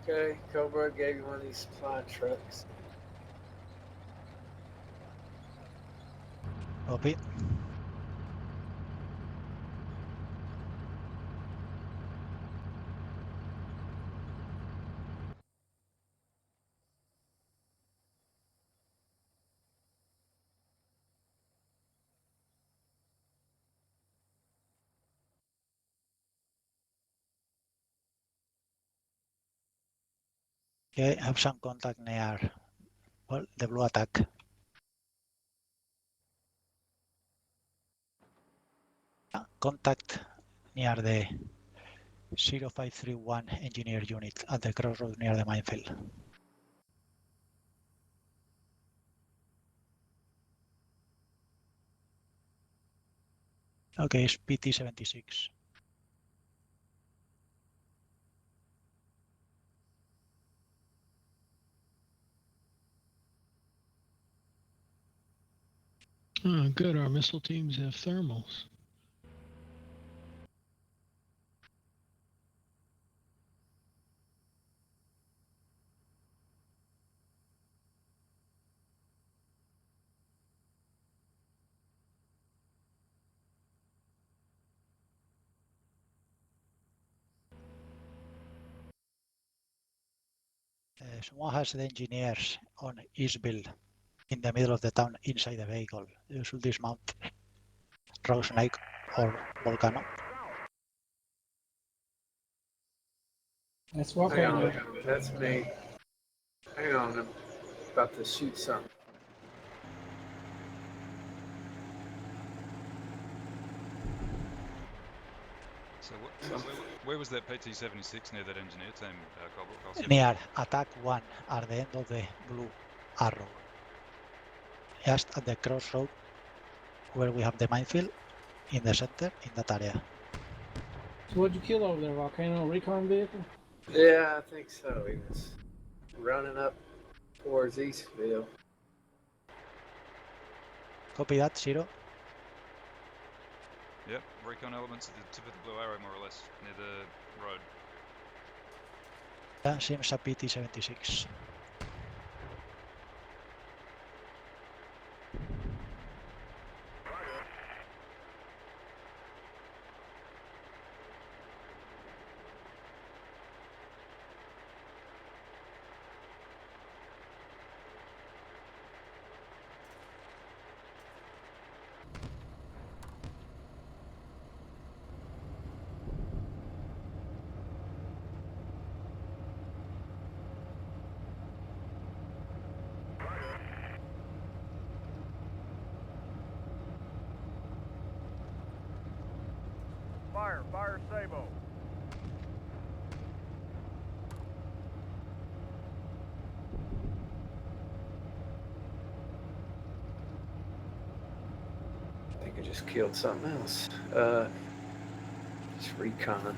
Okay, Cobra gave you one of these supply trucks. Copy. Okay, have some contact near, well, the blue attack. Contact near the 0531 engineer unit at the crossroad near the minefield. Okay, it's PT-76. Oh, good. Our missile teams have thermals. Someone has the engineers on Eastville in the middle of the town inside the vehicle. You should dismount. Snake or Volcano. That's Hang Volcano. on, that's me. Hang on, I'm about to shoot something. So where was that PT-76 near that engineer team, Cobra? Near attack 1 at the end of the blue arrow. Just at the crossroad where we have the minefield in the center in that area. So what'd you kill over there, Volcano? A recon vehicle? Yeah, I think so. He was running up towards Eastville. Copy that, Zero. Yep, recon elements at the tip of the blue arrow, more or less, near the road. Yeah, seems a PT-76. Fire Sabo. I think I just killed something else. Just recon.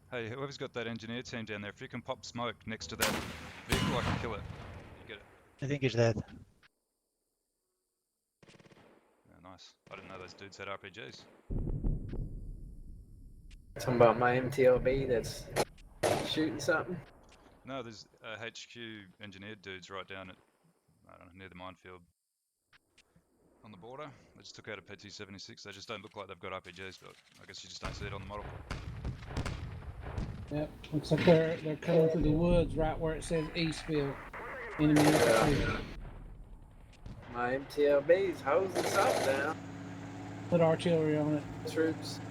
Hey, whoever's got that engineer team down there, if you can pop smoke next to that vehicle, I can kill it. You get it? I think he's dead. Yeah, nice. I didn't know those dudes had RPGs. Talking about my MTLB that's shooting something. No, there's HQ engineered dudes right down at, I don't know, near the minefield on the border. They just took out a PT-76. They just don't look like they've got RPGs, but I guess you just don't see it on the model. Yep. Looks like they're coming through the woods right where it says Eastville. Enemy infantry. My MTLB's hosing something down. Put artillery on it. Troops.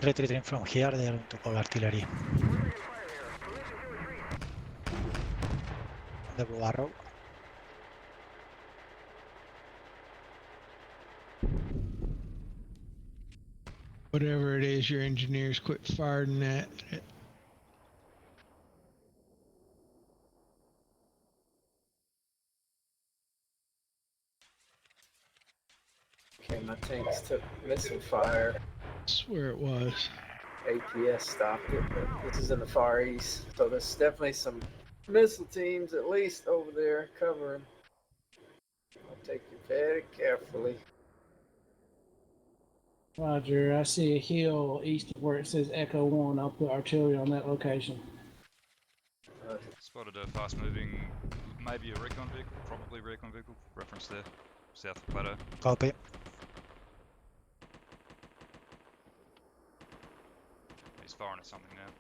retreating from here, they are going to call artillery. The blue arrow. Whatever it is, your engineers quit firing that. Okay, my tanks took missile fire. I swear it was. APS stopped it, but this is in the Far East, so there's definitely some missile teams at least over there covering. I'll take you very carefully. Roger. I see a hill east of where it says Echo 1. I'll put artillery on that location. Spotted a fast moving, maybe a recon vehicle, probably recon vehicle, reference there, south of Plateau. Copy. He's firing at something now.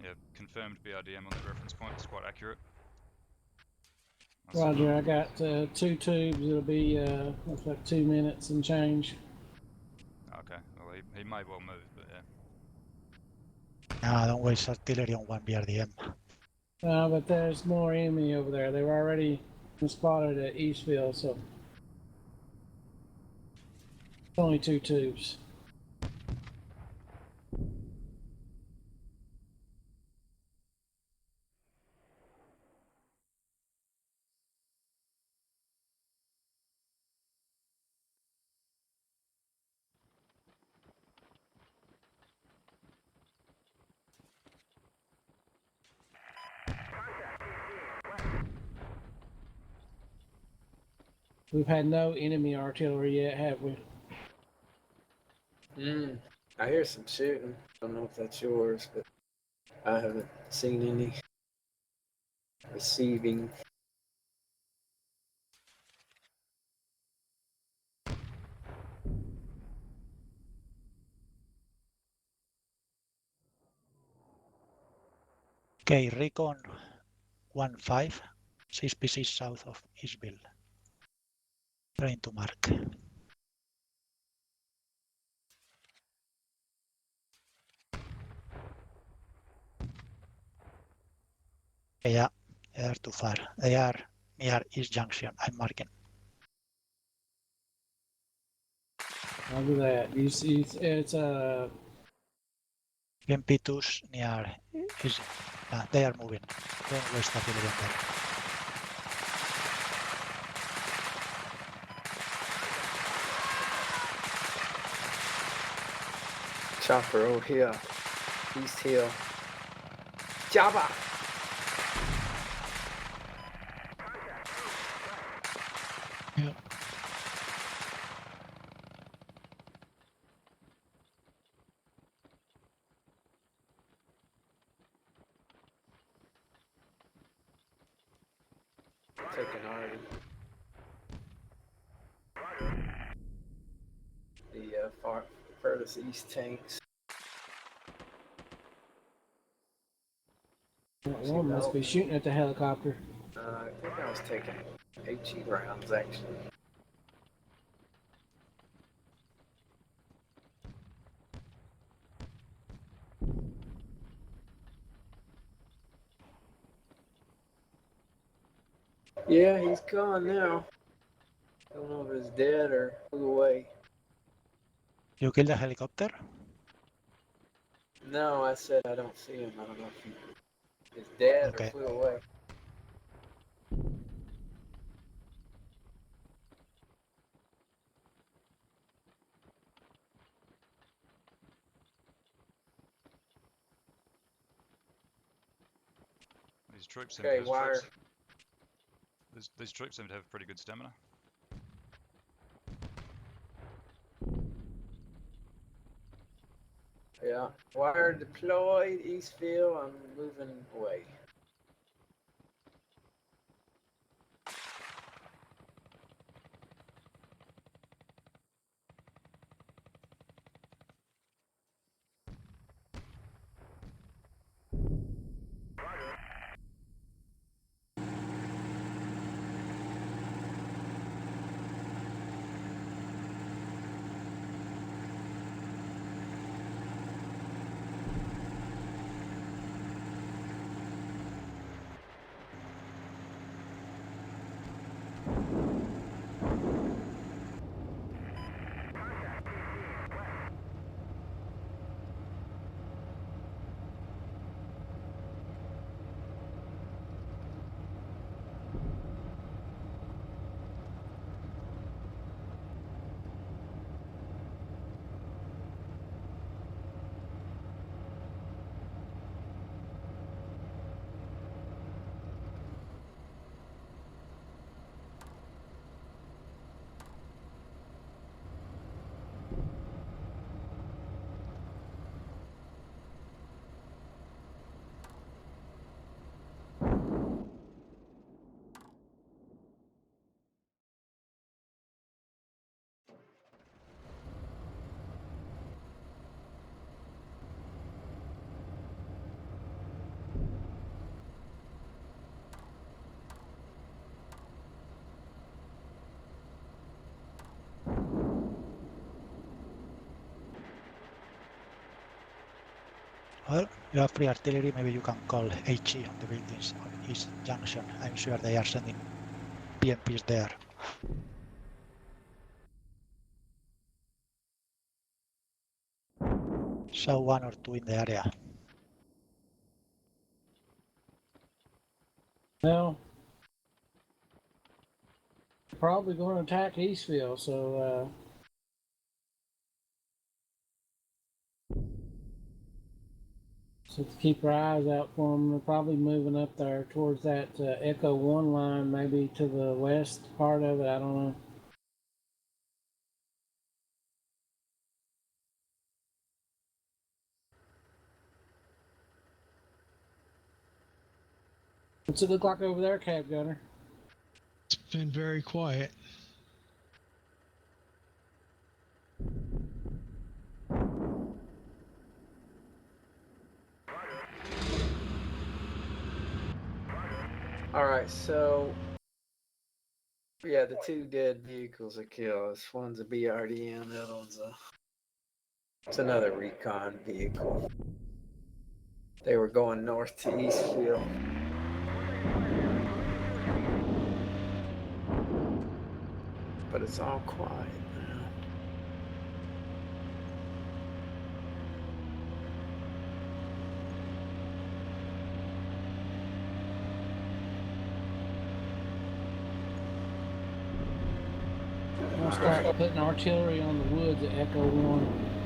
Yeah, confirmed BRDM on that reference point, it's quite accurate. Roger. I got 2 tubes. It'll be looks like 2 minutes and change. Okay, well he may well move, but yeah. No, don't waste artillery on one BRDM. But there's more enemy over there. They were already spotted at Eastville, so it's only 2 tubes. We've had no enemy artillery yet, have we? I hear some shooting. Don't know if that's yours, but I haven't seen any receiving. Okay, recon 1-5, 6 pieces south of Eastville. Trying to mark. Yeah, they are too far. They are near East Junction. I'm marking. I'll do that. You see, it's MP2s near East. They are moving. Don't waste artillery on them. Chopper over here. East Hill. Java! Yep. Taking already. The furthest east tanks. one must be shooting at the helicopter. I think I was taking HE rounds actually. Yeah, he's gone now. Don't know if he's dead or flew away. You killed the helicopter? No, I said I don't see him. I don't know if he's dead Okay. or flew away. These troops seem Okay, to wire. these troops seem to have pretty good stamina. Yeah, wire deployed. Eastfield. I'm moving away. Well, you have free artillery. Maybe you can call HE on the buildings on East Junction. I'm sure they are sending PMPs there. So 1 or 2 in the area. Well, probably going to attack Eastfield, so so to keep our eyes out for them. They're probably moving up there towards that Echo 1 line, maybe to the west part of it. I don't know. What's it look like over there, Cab Gunner? It's been very quiet. All right, so yeah, the 2 dead vehicles are killed. One's a BRDM, the other one's it's another recon vehicle. They were going north to Eastfield. But it's all quiet now. We'll start putting artillery on the woods at Echo 1.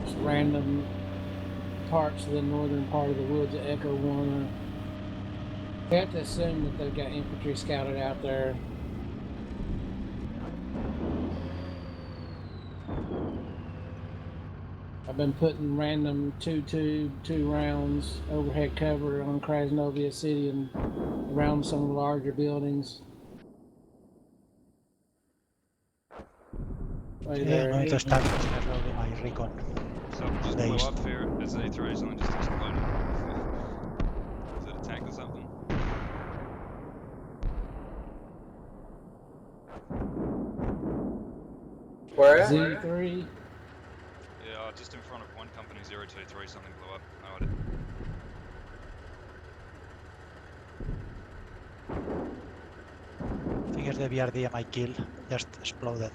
Just random parts of the northern part of the woods at Echo 1. We have to assume that they've got infantry scouted out there. I've been putting random 2 rounds overhead cover on Krasnovia City and around some of the larger buildings. Right Yeah, there. no need to start slowly my recon. Something just They blew s- up there as the E3 something just exploded. Is it a tank or something? Where at? Z3. Yeah, just in front of one company 023 something blew up. No idea. There's the BRDM I killed, just exploded.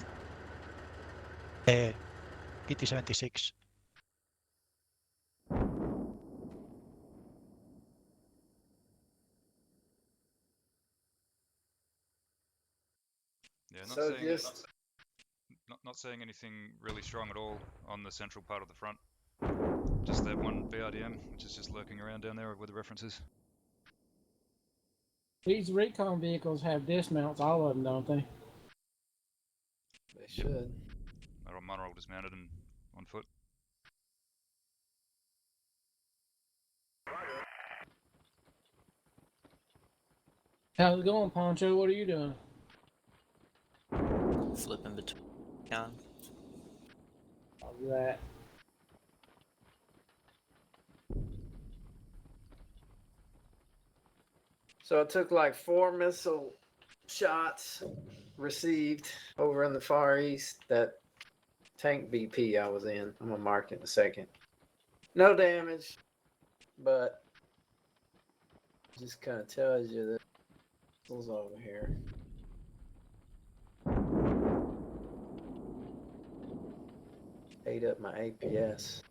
PT-76. Yeah, not So seeing just not seeing anything really strong at all on the central part of the front. Just that one BRDM, which is just lurking around down there where the reference is. These recon vehicles have dismounts, all of them, don't they? they should. Mine are all dismounted and on foot. How's it going, Poncho? What are you doing? Flipping between recon. I'll do that. So it took like 4 missile shots received over in the Far East. That tank BP I was in. I'm gonna mark it in a second. No damage, but just kind of tells you that missiles over here. Ate up my APS.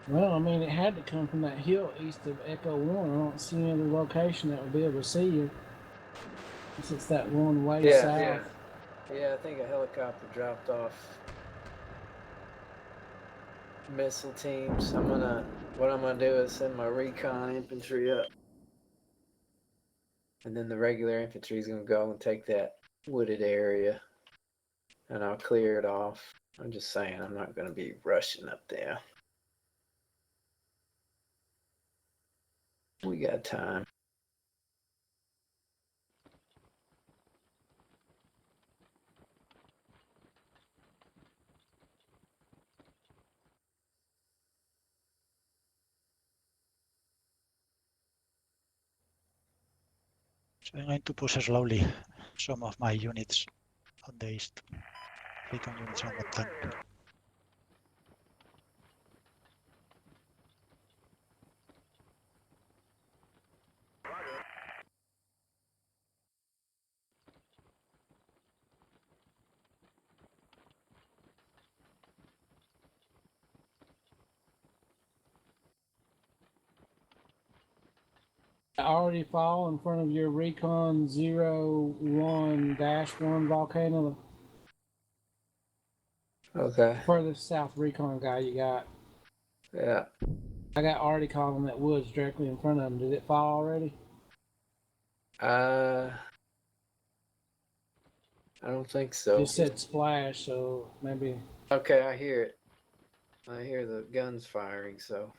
Well, I mean, it had to come from that hill east of Echo 1. I don't see any other location that would be able to see you. Since it's that one way Yeah, south. yeah. Yeah, I think a helicopter dropped off missile teams. What I'm gonna do is send my recon infantry up. And then the regular infantry is gonna go and take that wooded area. And I'll clear it off. I'm just saying, I'm not gonna be rushing up there. We got time. So I'm going to push slowly some of my units on the east. Recon units on the tank. I already fall in front of your Recon 01-1 volcano. Okay. Furthest south recon guy you got. Yeah. I got already caught on that woods directly in front of him. Did it fall already? I don't think so. It said splash, so maybe. Okay, I hear it. I hear the guns firing, so.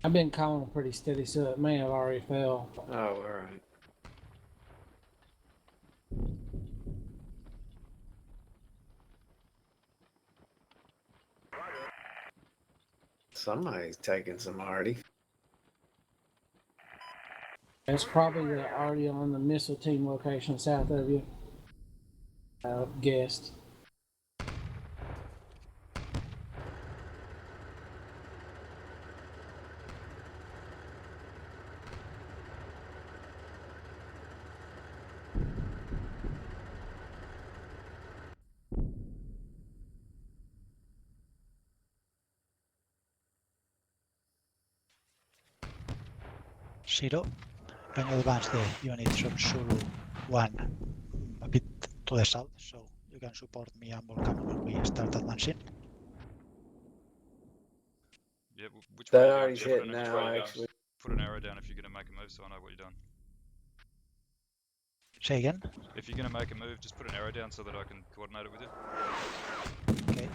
I've been calling pretty steady, so it may have already fell. Oh, all right. Somebody's taking some arty. It's probably already on the missile team location south of you. I guessed. Zero. Can you advance the units of Zulu 1 a bit to the south so you can support me and Volcano when we start advancing? Yeah, which way That are you going? already's Just put hit an- now, actually. Put an arrow down if you're going to make a move so I know what you're done. Say again? If you're going to make a move, just put an arrow down so that I can coordinate it with you. Okay.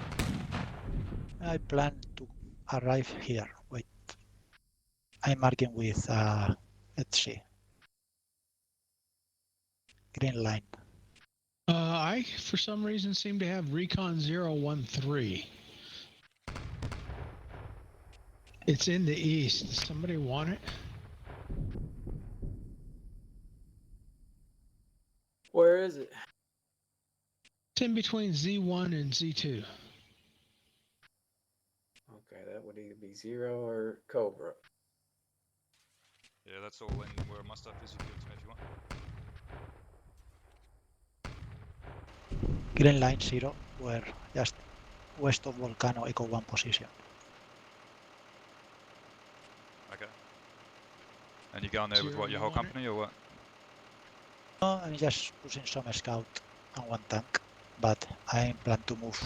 I plan to arrive here. Wait. I'm marking with, let's see, green line. I, for some reason, seem to have Recon 013. It's in the east. Does somebody want it? Where is it? It's in between Z1 and Z2. Okay, that would either be Zero or Cobra. Yeah, that's all in where my stuff is. You can give it to me if you want. Green line 0, we're just west of Volcano, Echo 1 position. Okay. And you going there with Zero, what, your you whole want it? company or what? No, I'm just pushing some scout and one tank, but I plan to move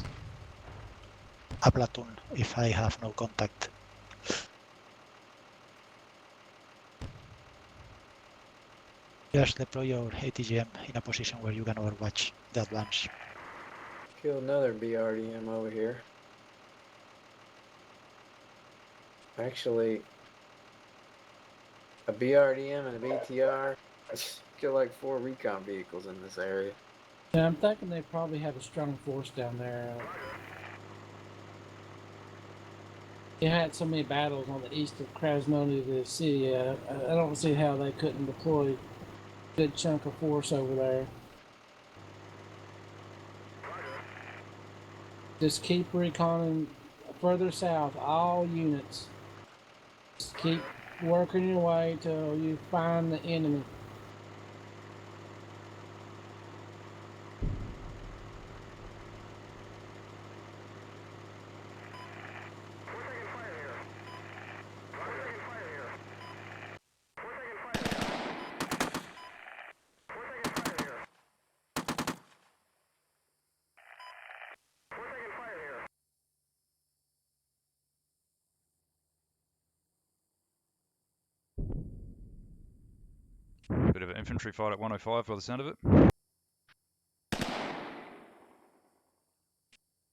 a platoon if I have no contact. Just deploy your ATGM in a position where you can overwatch the advance. Kill another BRDM over here. Actually, a BRDM and a BTR. Kill like 4 recon vehicles in this area. Yeah, I'm thinking they probably have a strong force down there. You had so many battles on the east of Krasnovia, the city. I don't see how they couldn't deploy a good chunk of force over there. Just keep reconning further south, all units. Just keep working your way till you find the enemy. Bit of an infantry fight at 105 by the sound of it.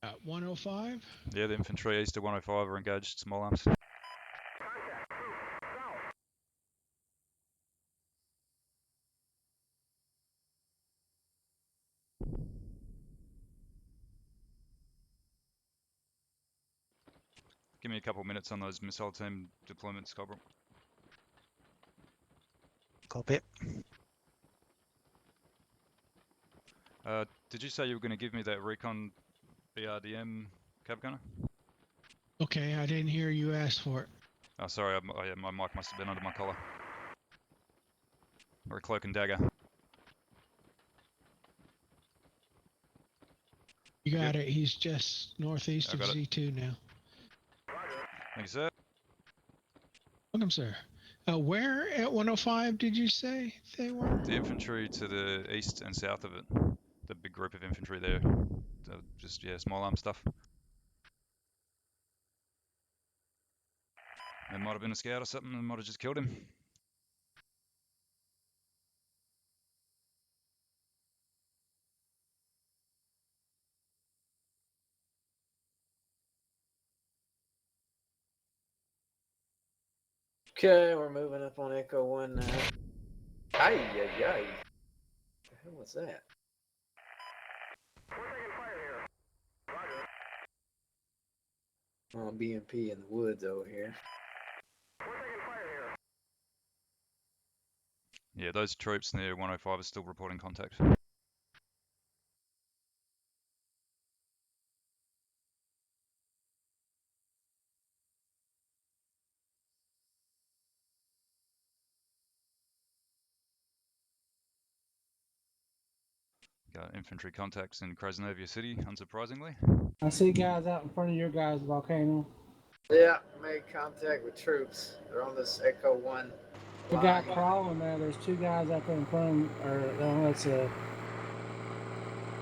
At 105? Yeah, the infantry east of 105 are engaged, small arms. Give me a couple minutes on those missile team deployments, Cobra. Copy. Did you say you were going to give me that recon BRDM cab gunner? Okay, I didn't hear you ask for it. Oh, sorry, my mic must have been under my collar. Or a cloak and dagger. You got it. He's just northeast I of got it. Z2 now. Thank you, sir. Welcome, sir. Where at 105 did you say they were? The infantry to the east and south of it. The big group of infantry there. Just, yeah, small arm stuff. It might have been a scout or something and might have just killed him. Okay, we're moving up on Echo 1 now. Ay, ay, ay. What the hell was that? Oh, BMP in the woods over here. Yeah, those troops near 105 are still reporting contact. Got infantry contacts in Krasnovia City, unsurprisingly. I see guys out in front of your guys' volcano. Yeah, made contact with troops. They're on this Echo 1 The guy line. crawling there, there's 2 guys out there in front of, or that's a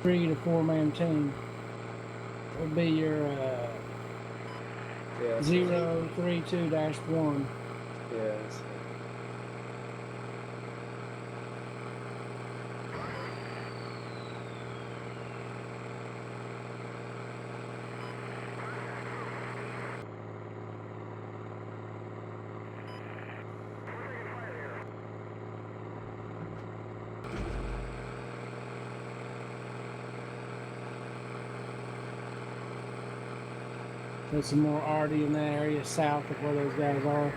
3 to 4 man team. Would be your Yeah, 032-1. Yes. There's some more arty in that area south of where those guys are.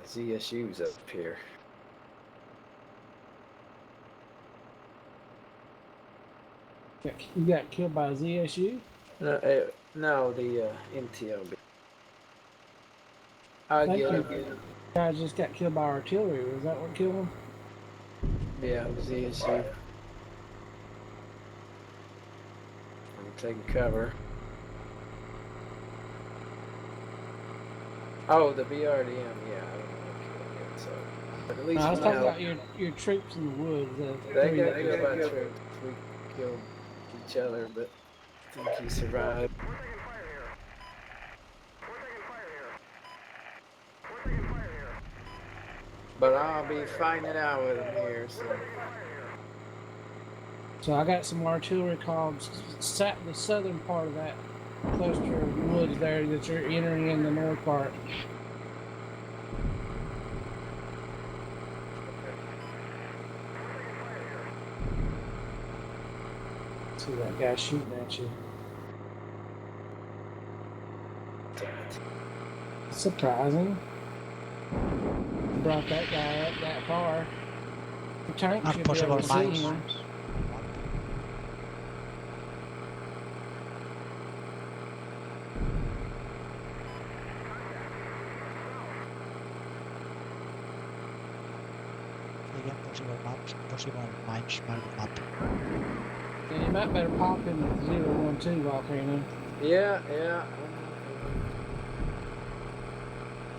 ZSU's up here. You got killed by a ZSU? No, the MTOB. I Thank get you. it. Guys just got killed by artillery. Was that what killed them? Yeah, it was ZSU. I'm taking cover. Oh, the BRDM, yeah, I don't know what killed it, so. But at least No, I was we talking know about your troops in the woods. they Three got that killed by got- troops. We killed each other, but I think he survived. But I'll be fighting it out with him here, so. So I got some artillery called the southern part of that cluster of woods there that you're entering in the north part. See that guy shooting at you. Surprising. Brought that guy up that far. The tank Not should be able possible to see mines. him. Again, possible maps, possible mines, marked map. Yeah, you might better pop him with 012 volcano. Yeah.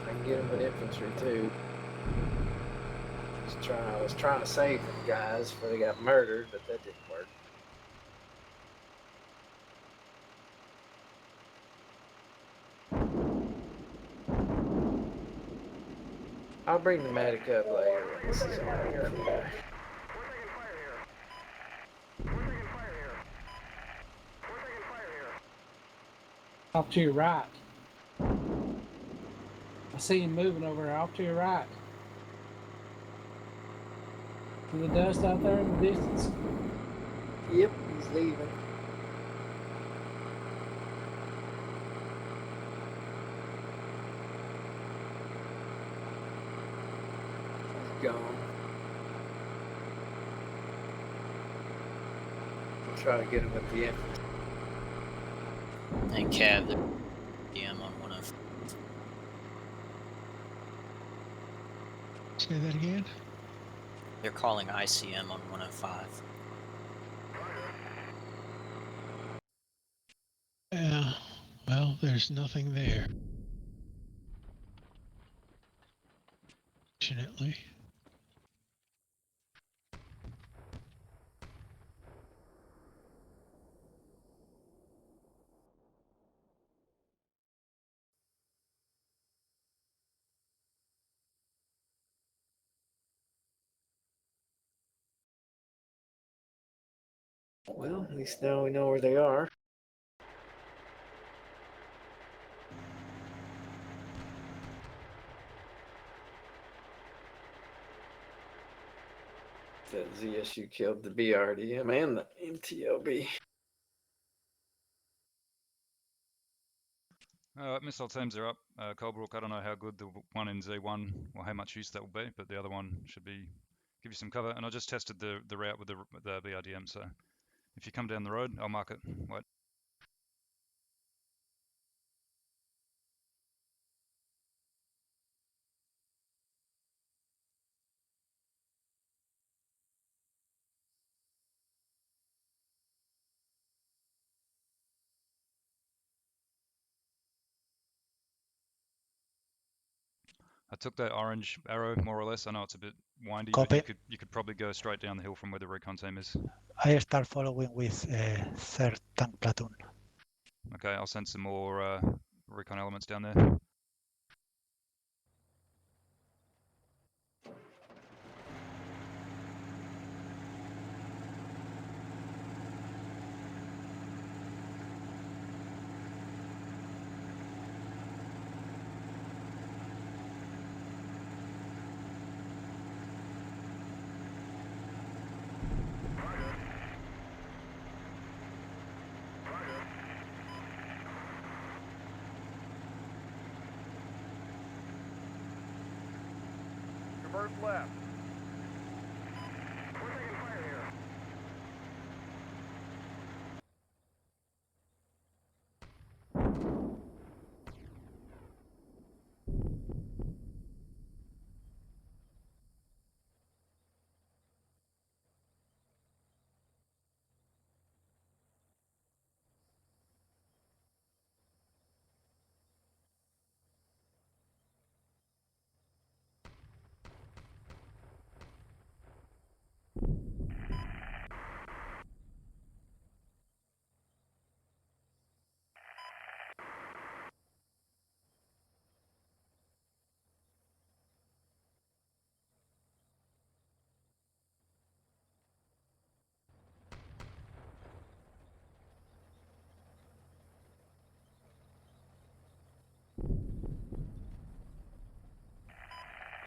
I can get him with infantry too. I was trying to save them guys before they got murdered, but that didn't work. I'll bring the medic up later when this is all over. Off to your right. I see him moving over there, off to your right. See the dust out there in the distance? Yep, he's leaving. He's gone. I'll try to get him with the infantry. And Cav, the DM on 105. Say that again. They're calling ICM on 105. Yeah. Well, there's nothing there. Fortunately. Well, at least now we know where they are. The ZSU killed the BRDM and the MTOB. Missile teams are up. Colebrook, I don't know how good the one in Z1 or how much use that will be, but the other one should be give you some cover. And I just tested the route with the BRDM, so if you come down the road, I'll mark it. Wait. I took that orange arrow more or less. I know it's a bit windy, Copy. but you could probably go straight down the hill from where the recon team is. I start following with third tank platoon. Okay, I'll send some more recon elements down there. cars left. We're taking fire here.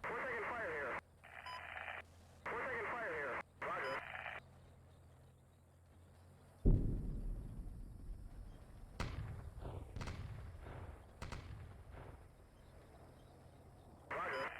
We're taking fire here. We're taking fire here. Roger. Roger.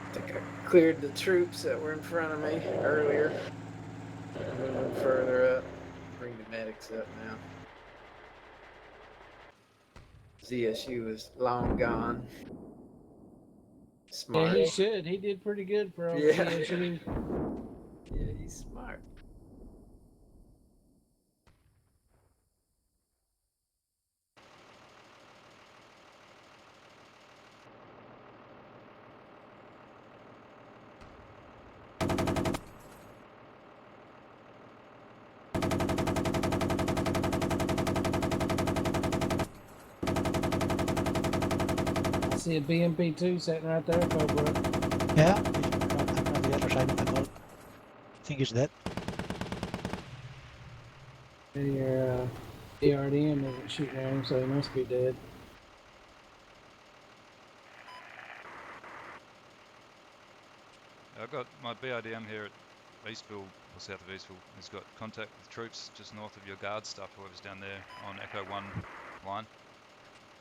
I think I cleared the troops that were in front of me earlier. Moving further up. Bring the medics up now. ZSU is long gone. Yeah, Smart. he should. He did pretty good for old Yeah. ZSU. Yeah, he's smart. I see a BMP-2 sitting right there, Cobra. Yeah, I'm on the other side of the call. I think he's dead. And your DRDM isn't shooting at him, so he must be dead. I've got my BRDM here at Eastville, or south of Eastville. He's got contact with troops just north of your guard stuff, whoever's down there on Echo 1 line.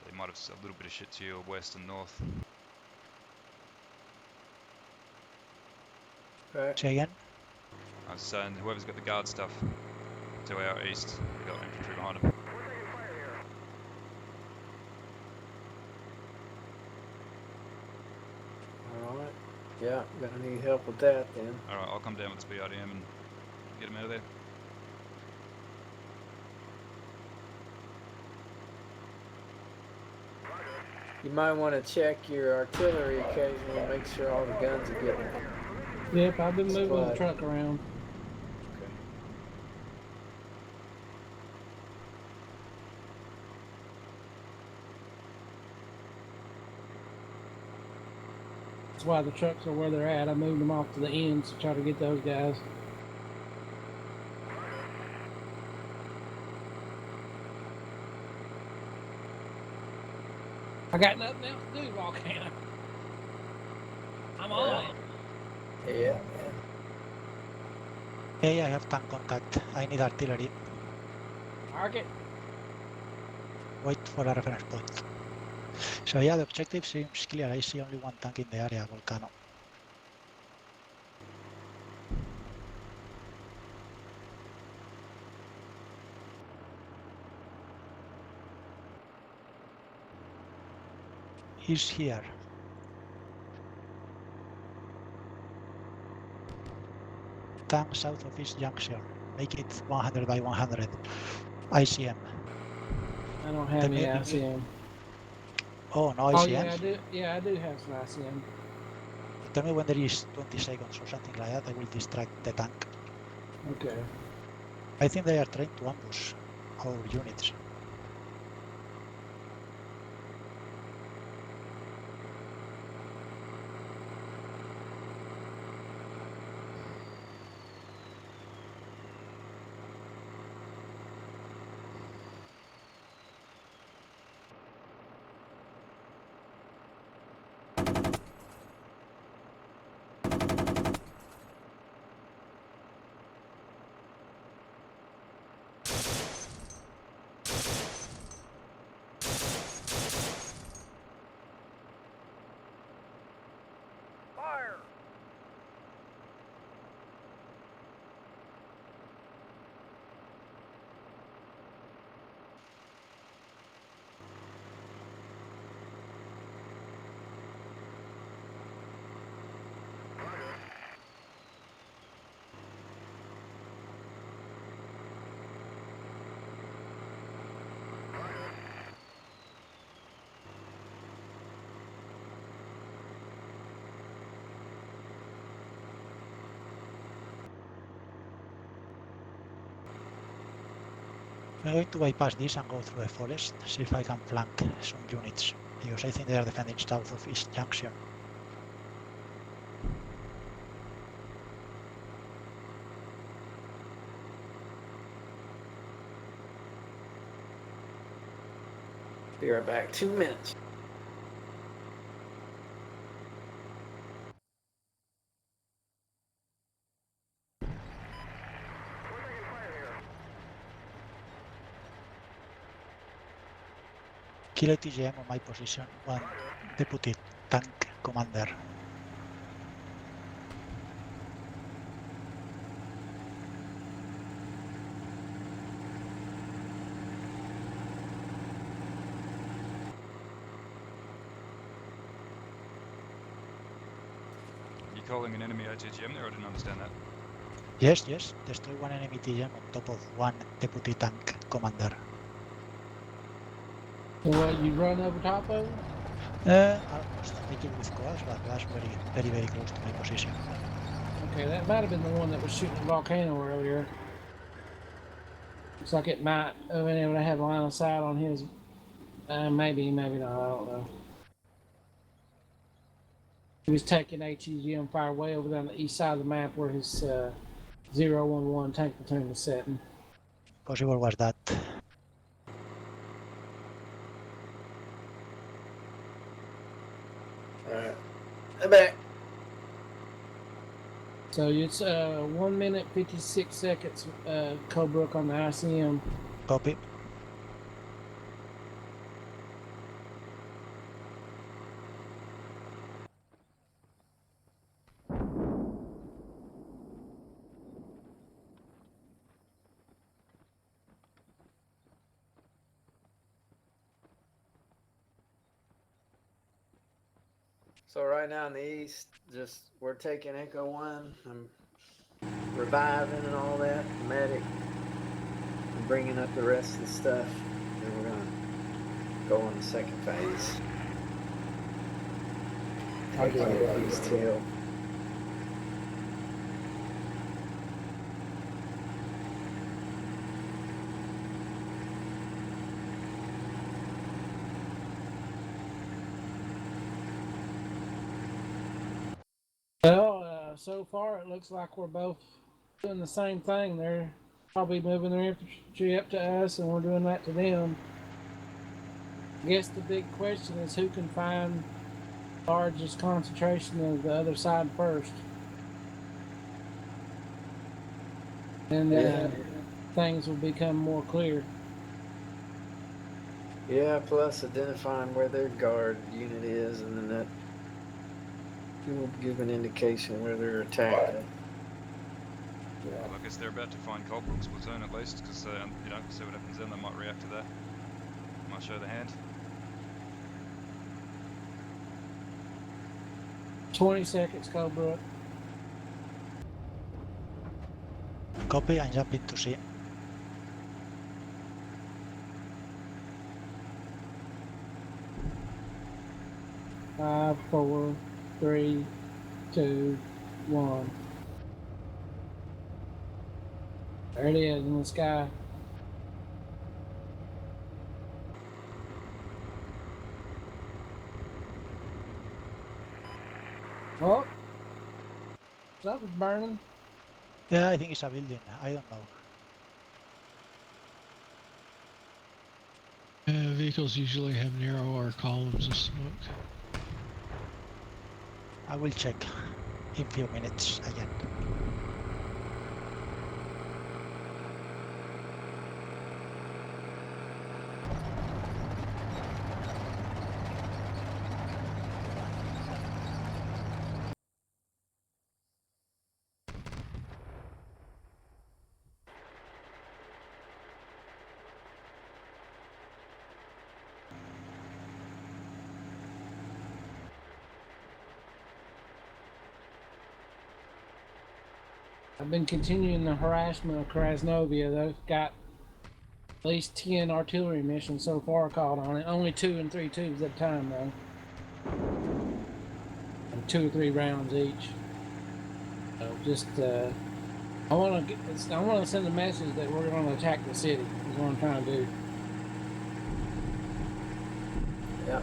They might have a little bit of shit to your west and north. Right. Say again. I was saying, whoever's got the guard stuff to our east, we got infantry behind them. We're taking fire here. Alright. Yeah, gonna need help with that then. Alright, I'll come down with this BRDM and get him out of there. You might want to check your artillery occasionally, make sure all the guns are getting. Yep, I've been moving the Supply. truck around. Okay. That's why the trucks are where they're at. I moved them off to the ends to try to get those guys. I got nothing else to do, Volcano. I'm on it. Yeah. Hey, I have tank contact. I need artillery. Target. Wait for a reference point. So yeah, the objective seems clear. I see only one tank in the area, Volcano. He's here. tank south of East Junction. Make it 100 by 100. ICM. I don't have Tell any me- ICM. Oh, no Oh ICM? yeah, I do. Yeah, I do have some ICM. Tell me when there is 20 seconds or something like that. I will distract the tank. Okay. I think they are trying to ambush our units. Fire! I'm going to bypass this and go through the forest, see if I can flank some units, because I think they are defending south of East Junction. Be right back. 2 minutes. We're taking fire here. Kilo TGM on my position, one deputy tank commander. You calling an enemy ATGM there? I didn't understand that. Yes, destroy one enemy TGM on top of one deputy tank commander. So what? You run over top of him? Almost. I killed with coils, but was very close to my position. Okay, that might have been the one that was shooting the volcano earlier. Looks like it might have been able to have line of sight on his. Maybe not. I don't know. He was taking HEGM fire way over on the east side of the map where his 011 tank platoon was setting. Possible was that. Alright. I'm back. So it's 1 minute 56 seconds, Colebrook on the ICM. Copy. So right now in the east, just we're taking Echo 1. I'm reviving and all that. Medic. I'm bringing up the rest of the stuff. Then we're gonna go on the second phase. Taking it East Hill. Well, so far it looks like we're both doing the same thing. They're probably moving their infantry up to us, and we're doing that to them. I guess the big question is who can find the largest concentration of the other side first. And things will become more clear. Yeah, plus identifying where their guard unit is, and then that will give an indication where they're attacking. Well, I guess they're about to find Colebrook's platoon at least, because you know, see what happens then. They might react to that. Might show the hand. 20 seconds, Colebrook. Copy, I'm jumping to C. Five, four, three, two, one. There it is in the sky. Oh, something's burning. Yeah, I think it's a building. I don't know. Vehicles usually have narrower columns of smoke. I will check in few minutes again. I've been continuing the harassment of Krasnovia. They've got at least 10 artillery missions so far called on it. Only 2 and 3 tubes at a time, though. And 2 or 3 rounds each. So just, I want to send a message that we're going to attack the city. Is what I'm trying to do. Yep.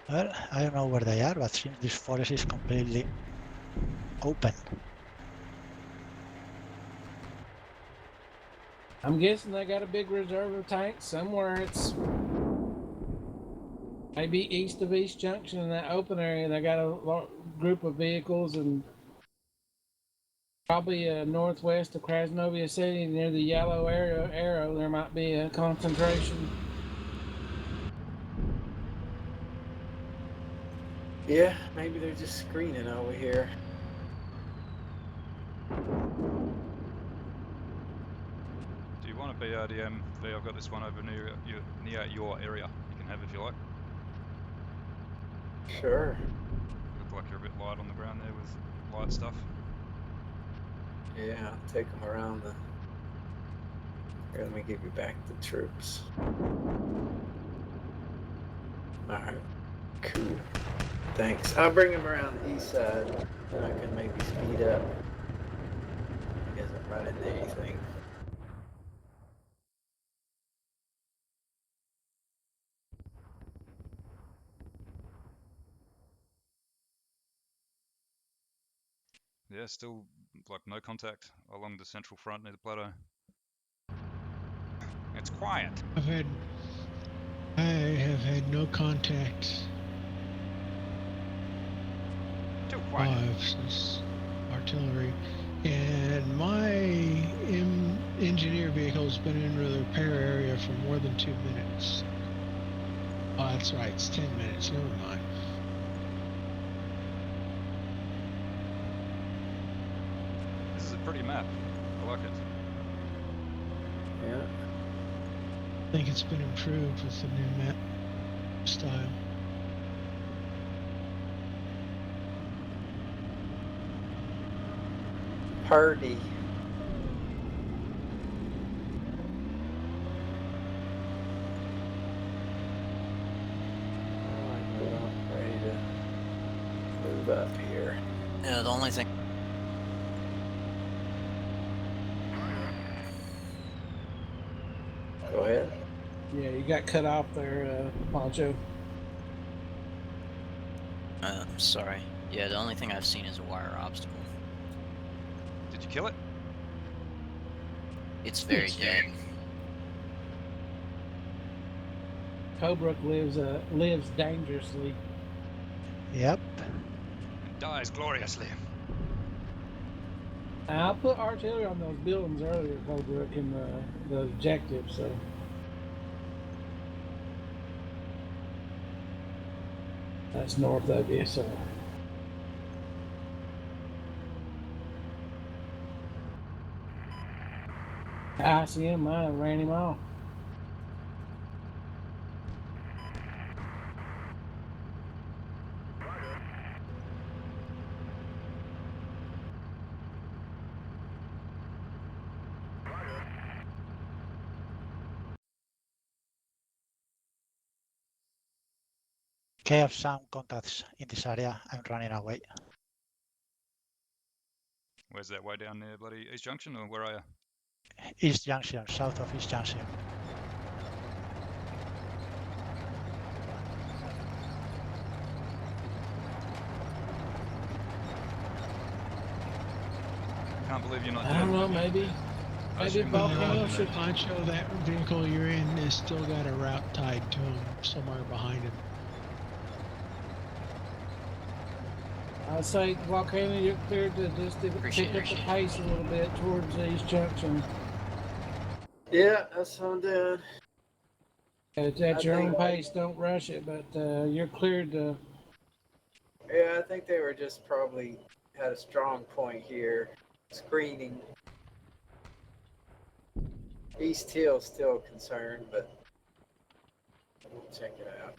Well, I don't know where they are, but seems this forest is completely open. I'm guessing they got a big reserve of tanks somewhere. It's maybe east of East Junction in that open area. They got a group of vehicles, and probably northwest of Krasnovia City near the yellow arrow. There might be a concentration. Yeah, maybe they're just screening over here. Do you want a BRDM? V, I've got this one over near your area. You can have it if you like. Sure. Look like you're a bit light on the ground there with light stuff. Yeah, I'll take them around the... Here, let me give you back the troops. Alright, cool. Thanks. I'll bring him around the east side, and I can maybe speed up. He doesn't run into anything. Yeah, still like no contact along the central front near the plateau. It's quiet. I have had no contact. Too quiet. 5 since artillery, and my engineer vehicle's been in the repair area for more than 2 minutes. Oh, that's right, it's 10 minutes. Never mind. This is a pretty map. I like it. Yeah. I think it's been improved with the new map style. Party. Alright, well, ready to move up here. The only thing. Go ahead. Yeah, you got cut off there, Poncho. Sorry. Yeah, the only thing I've seen is a wire obstacle. Did you kill it? It's very dead. Cobrook lives dangerously. Yep. And dies gloriously. I put artillery on those buildings earlier, Cobrook, in the objective, so. That's north of you, so. ICM might have ran him off. Okay, I have some contacts in this area. I'm running away. Where's that way down there, bloody East Junction, or where are you? East Junction, south of East Junction. Can't believe you're not I don't dead. know, maybe Volcano should. Poncho, that vehicle you're in has still got a route tied to him somewhere behind him. I'd say Volcano, you're cleared to just Appreciate pick up the pace a little bit towards East Junction. Yeah, that's what I'm doing. At your own pace, don't rush it, but you're cleared to. Yeah, I think they were just probably had a strong point here. Screening. East Hill still concerned, but we'll check it out.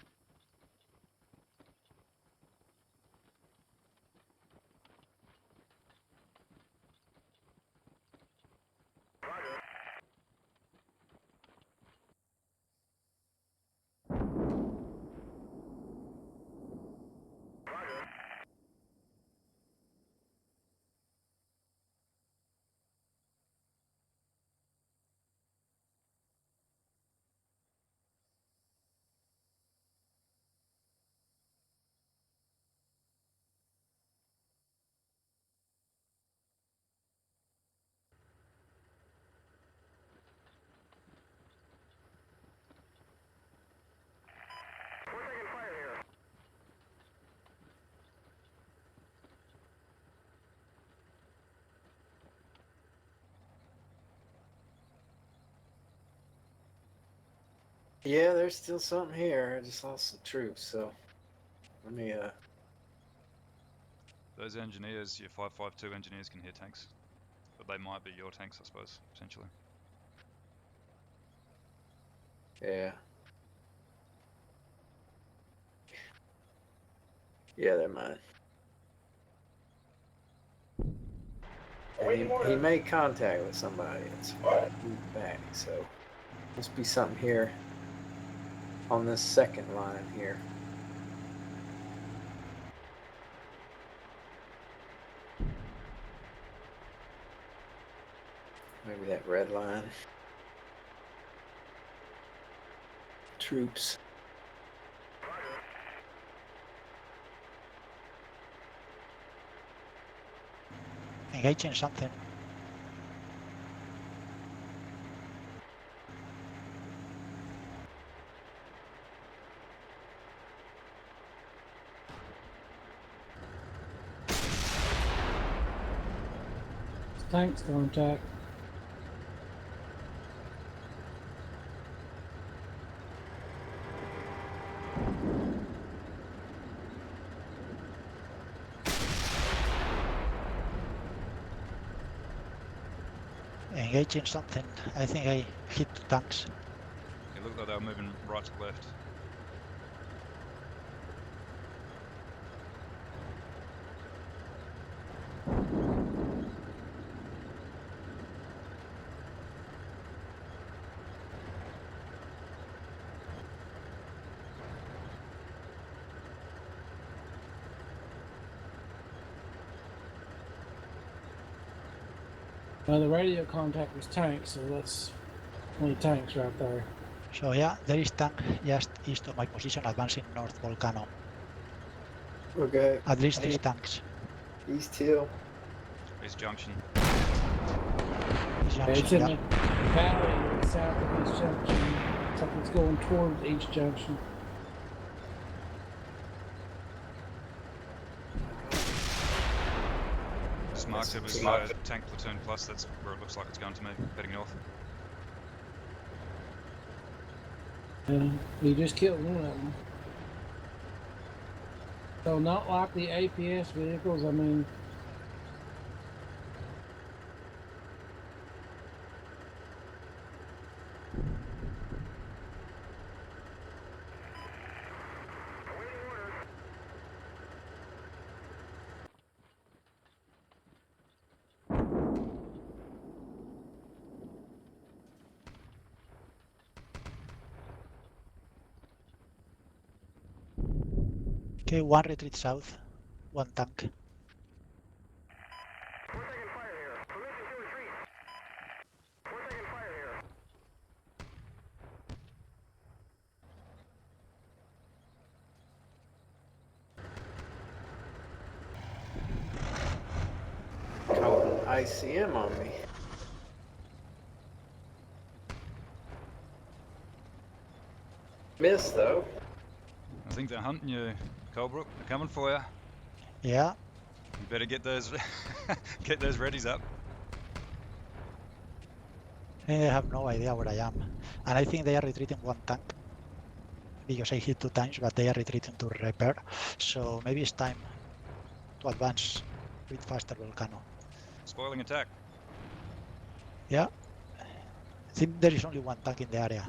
We're taking fire here. Yeah, there's still something here. I just lost some troops, so let me Those engineers, your 552 engineers can hear tanks. But they might be your tanks, I suppose, potentially. yeah. Yeah, they're mine. And he made contact with somebody that's moved back, so must be something here on this second line here. Maybe that red line. Troops. Engaging something. Tanks contact. Engaging something. I think I hit the tanks. It looked like they were moving right to left. The radio contact was tanks, so that's only tanks right there. So yeah, there is tank just east of my position advancing north Volcano. Okay. At least 3 tanks. East Hill. East Junction. East It's Junction, in yeah. the valley south of East Junction. It's like it's going toward East Junction. Just marked it was tank platoon plus, that's where it looks like it's going to me, heading north. You just killed one of them. So not like the APS vehicles, I mean, Okay, one retreat south, one tank. We're taking fire here. Permission to retreat. We're taking fire here. Calling ICM on me. Missed though. I think they're hunting you, Colebrook. They're coming for you. Yeah, You better get those get those readies up. I have no idea where I am. And I think they are retreating one tank. Because I hit 2 times, but they are retreating to repair. So maybe it's time to advance a bit faster, Volcano. Spoiling attack. Yeah. I think there is only one tank in the area.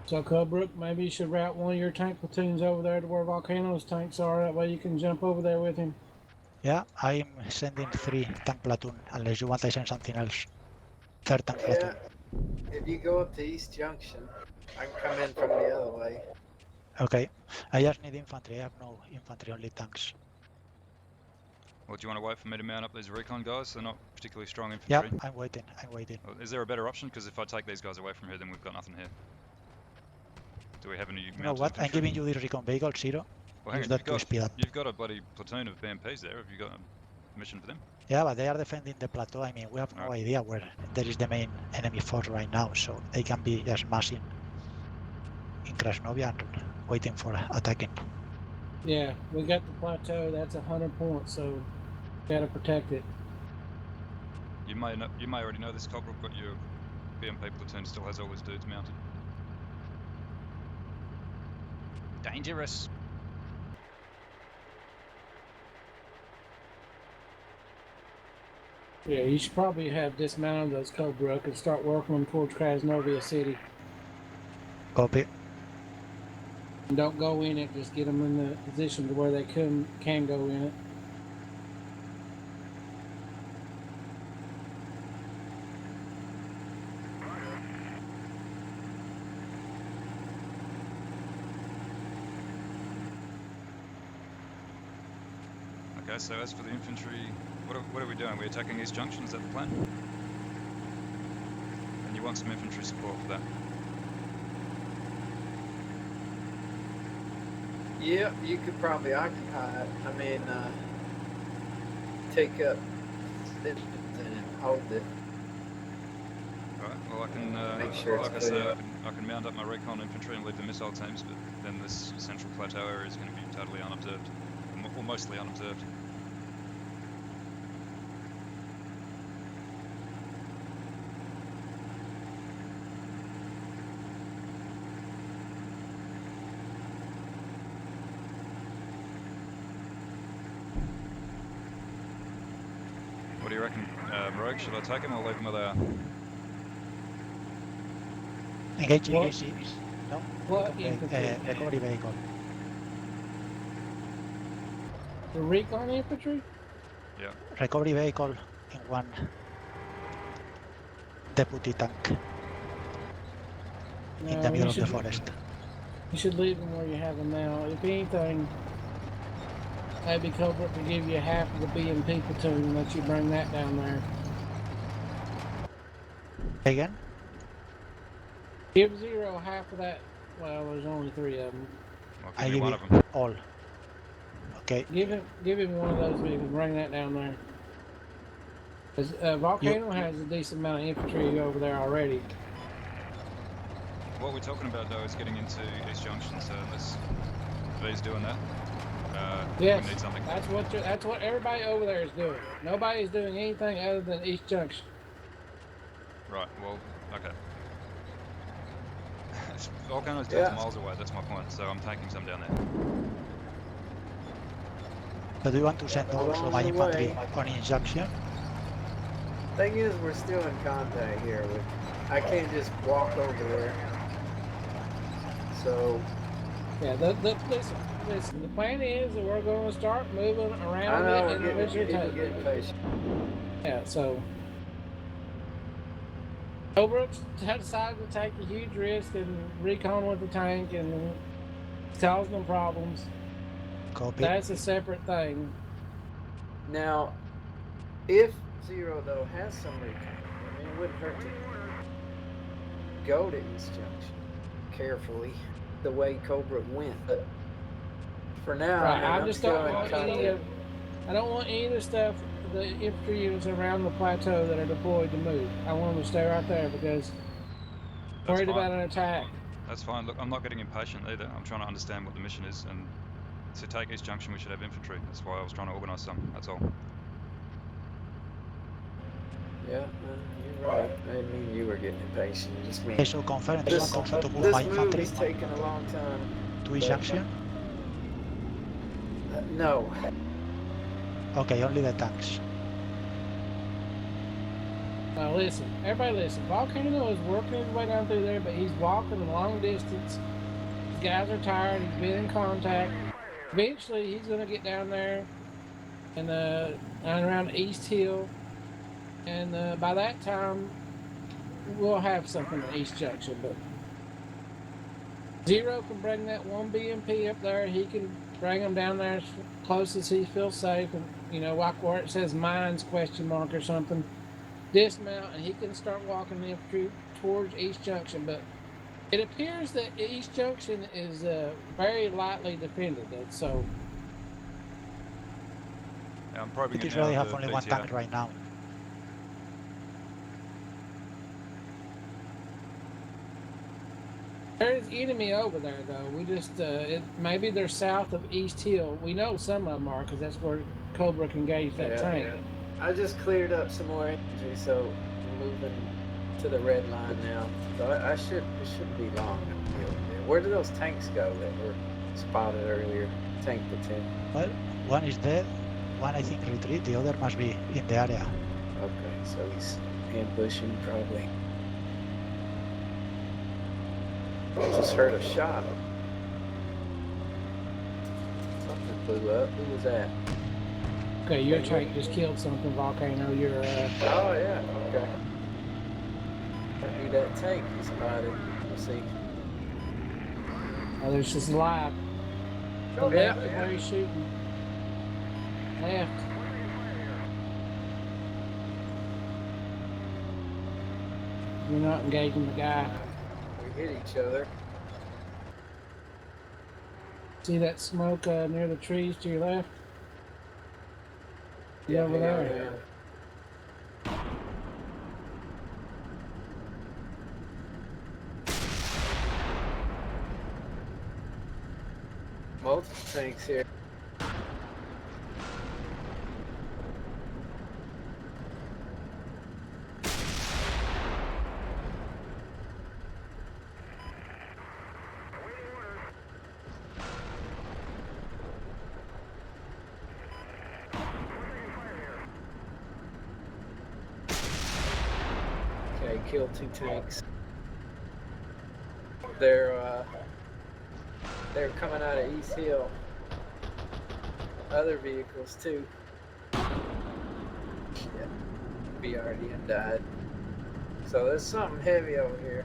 So, Cubrook, maybe you should route one of your tank platoons over there to where Volcano's tanks are. That way you can jump over there with him. Yeah, I'm sending 3 tank platoon. Unless you want I send something else. 3rd tank Yeah. platoon. If you go up to East Junction, I can come in from the other way. Okay. I just need infantry. I have no infantry, only tanks. Well, do you want to wait for me to mount up these recon guys? They're not particularly strong Yeah, infantry. I'm waiting. Well, is there a better option? Because if I take these guys away from here, then we've got nothing here. Do we have any mounted You know what? I'm infantry? giving you this recon vehicle, Zero. Well, hang Use on, that to speed up. you've got a bloody platoon of BMPs there. Have you got a mission for them? Yeah, but they are defending the plateau. I mean, we have no Alright. idea where there is the main enemy force right now, so they can be just massing in Krasnovia and waiting for attacking. Yeah, we got the plateau. That's 100 points, so gotta protect it. You may already know this, Colebrook, but your BMP platoon still has all his dudes mounted. Dangerous. Yeah, you should probably have dismounted those Cobrook and start working them towards Krasnovia City. Copy. And don't go in it, just get them in the position to where they can go in it. Okay, so as for the infantry, what are we doing? We're attacking East Junction, is that the plan? And you want some infantry support for that? Yeah, you could probably occupy it. I mean, take up it and hold it. Alright, well I can, Make sure like I it's said, clear. I can mount up my recon infantry and leave the missile teams, but then this central plateau area is going to be totally unobserved, or mostly unobserved. What do you reckon, Rogue? Should I take him or leave him where they are? Engaging What? AC. No? What infantry? Recovery vehicle. The recon infantry? Yeah. Recovery vehicle in one deputy tank in the No, middle you of the should, forest. you should leave them where you have them now. If anything, maybe Cobra to give you half of the BMP platoon and let you bring that down there. Again? Give Zero half of that. Well, there's only 3 of them. Well, I give me give one you of them. all. Okay. Give him one of those vehicles. Bring that down there. 'Cause, Volcano has a decent amount of infantry over there already. What we're talking about though is getting into East Junction, so unless V's doing that, Yes, we need something. that's what everybody over there is doing. Nobody's doing anything other than East Junction. Right, well, okay. Volcano's just Yeah. miles away, that's my point, so I'm taking some down there. So do you want to send also Along my the infantry way. on injection? Thing is, we're still in contact here. I can't just walk over there. So Yeah, listen. The plan is that we're going to start moving I around know it we're and getting, people rotate. getting patient. Yeah, so Holbrook's decided to take a huge risk and recon with the tank, and it's causing them problems. Copy. That's a separate thing. Now, if Zero though has some recon, I mean, it wouldn't hurt to go to East Junction carefully, the way Cobra went. But for now, Right, I mean, I I'm just still don't in want any contact. of. I don't want any of the stuff, the infantry units around the plateau that are deployed to move. I want them to stay right there because I'm That's worried fine. about an attack. That's fine. Look, I'm not getting impatient either. I'm trying to understand what the mission is, and to take East Junction, we should have infantry. That's why I was trying to organise some. That's all. Yeah, you're right. I didn't mean you were getting impatient. You just mean Okay, so confirm this one confirm to move my this move infantry is taking a long time. to East Junction. No. Okay, only the tanks. Now listen, everybody listen. Volcano is working his way down through there, but he's walking a long distance. These guys are tired. He's been in contact. Eventually, he's gonna get down there and around East Hill, and by that time, we'll have something at East Junction. But Zero can bring that one BMP up there. He can bring them down there as close as he feels safe, and like where it says mines ? Or something. Dismount, and he can start walking the infantry towards East Junction. But it appears that East Junction is very lightly defended. So Yeah, I'm probing It it is now. really have The only one BTR. tank right now. there's enemy over there, though. We just maybe they're south of East Hill. We know some of them are because that's where Cobra can engage that tank. I just cleared up some more infantry, so I'm moving to the red line now. So it shouldn't be long. Where did those tanks go that were spotted earlier? Tank platoon. Well, one is dead, one I think retreat, the other must be in the area. Okay, so he's ambushing probably. Just heard a shot. Something blew up. Who was that? Okay, your tank just killed something, Volcano. You're Oh yeah, okay. I knew that tank he spotted. Let's see. there's just live. Oh, Left yeah, of where he's shooting. Left. You're not engaging the guy. We hit each other. See that smoke near the trees to your left? Yeah, over hang on, there. man. Multiple tanks here. Okay, killed 2 tanks. They're coming out of East Hill. Other vehicles too. Shit. BRDM died. So there's something heavy over here.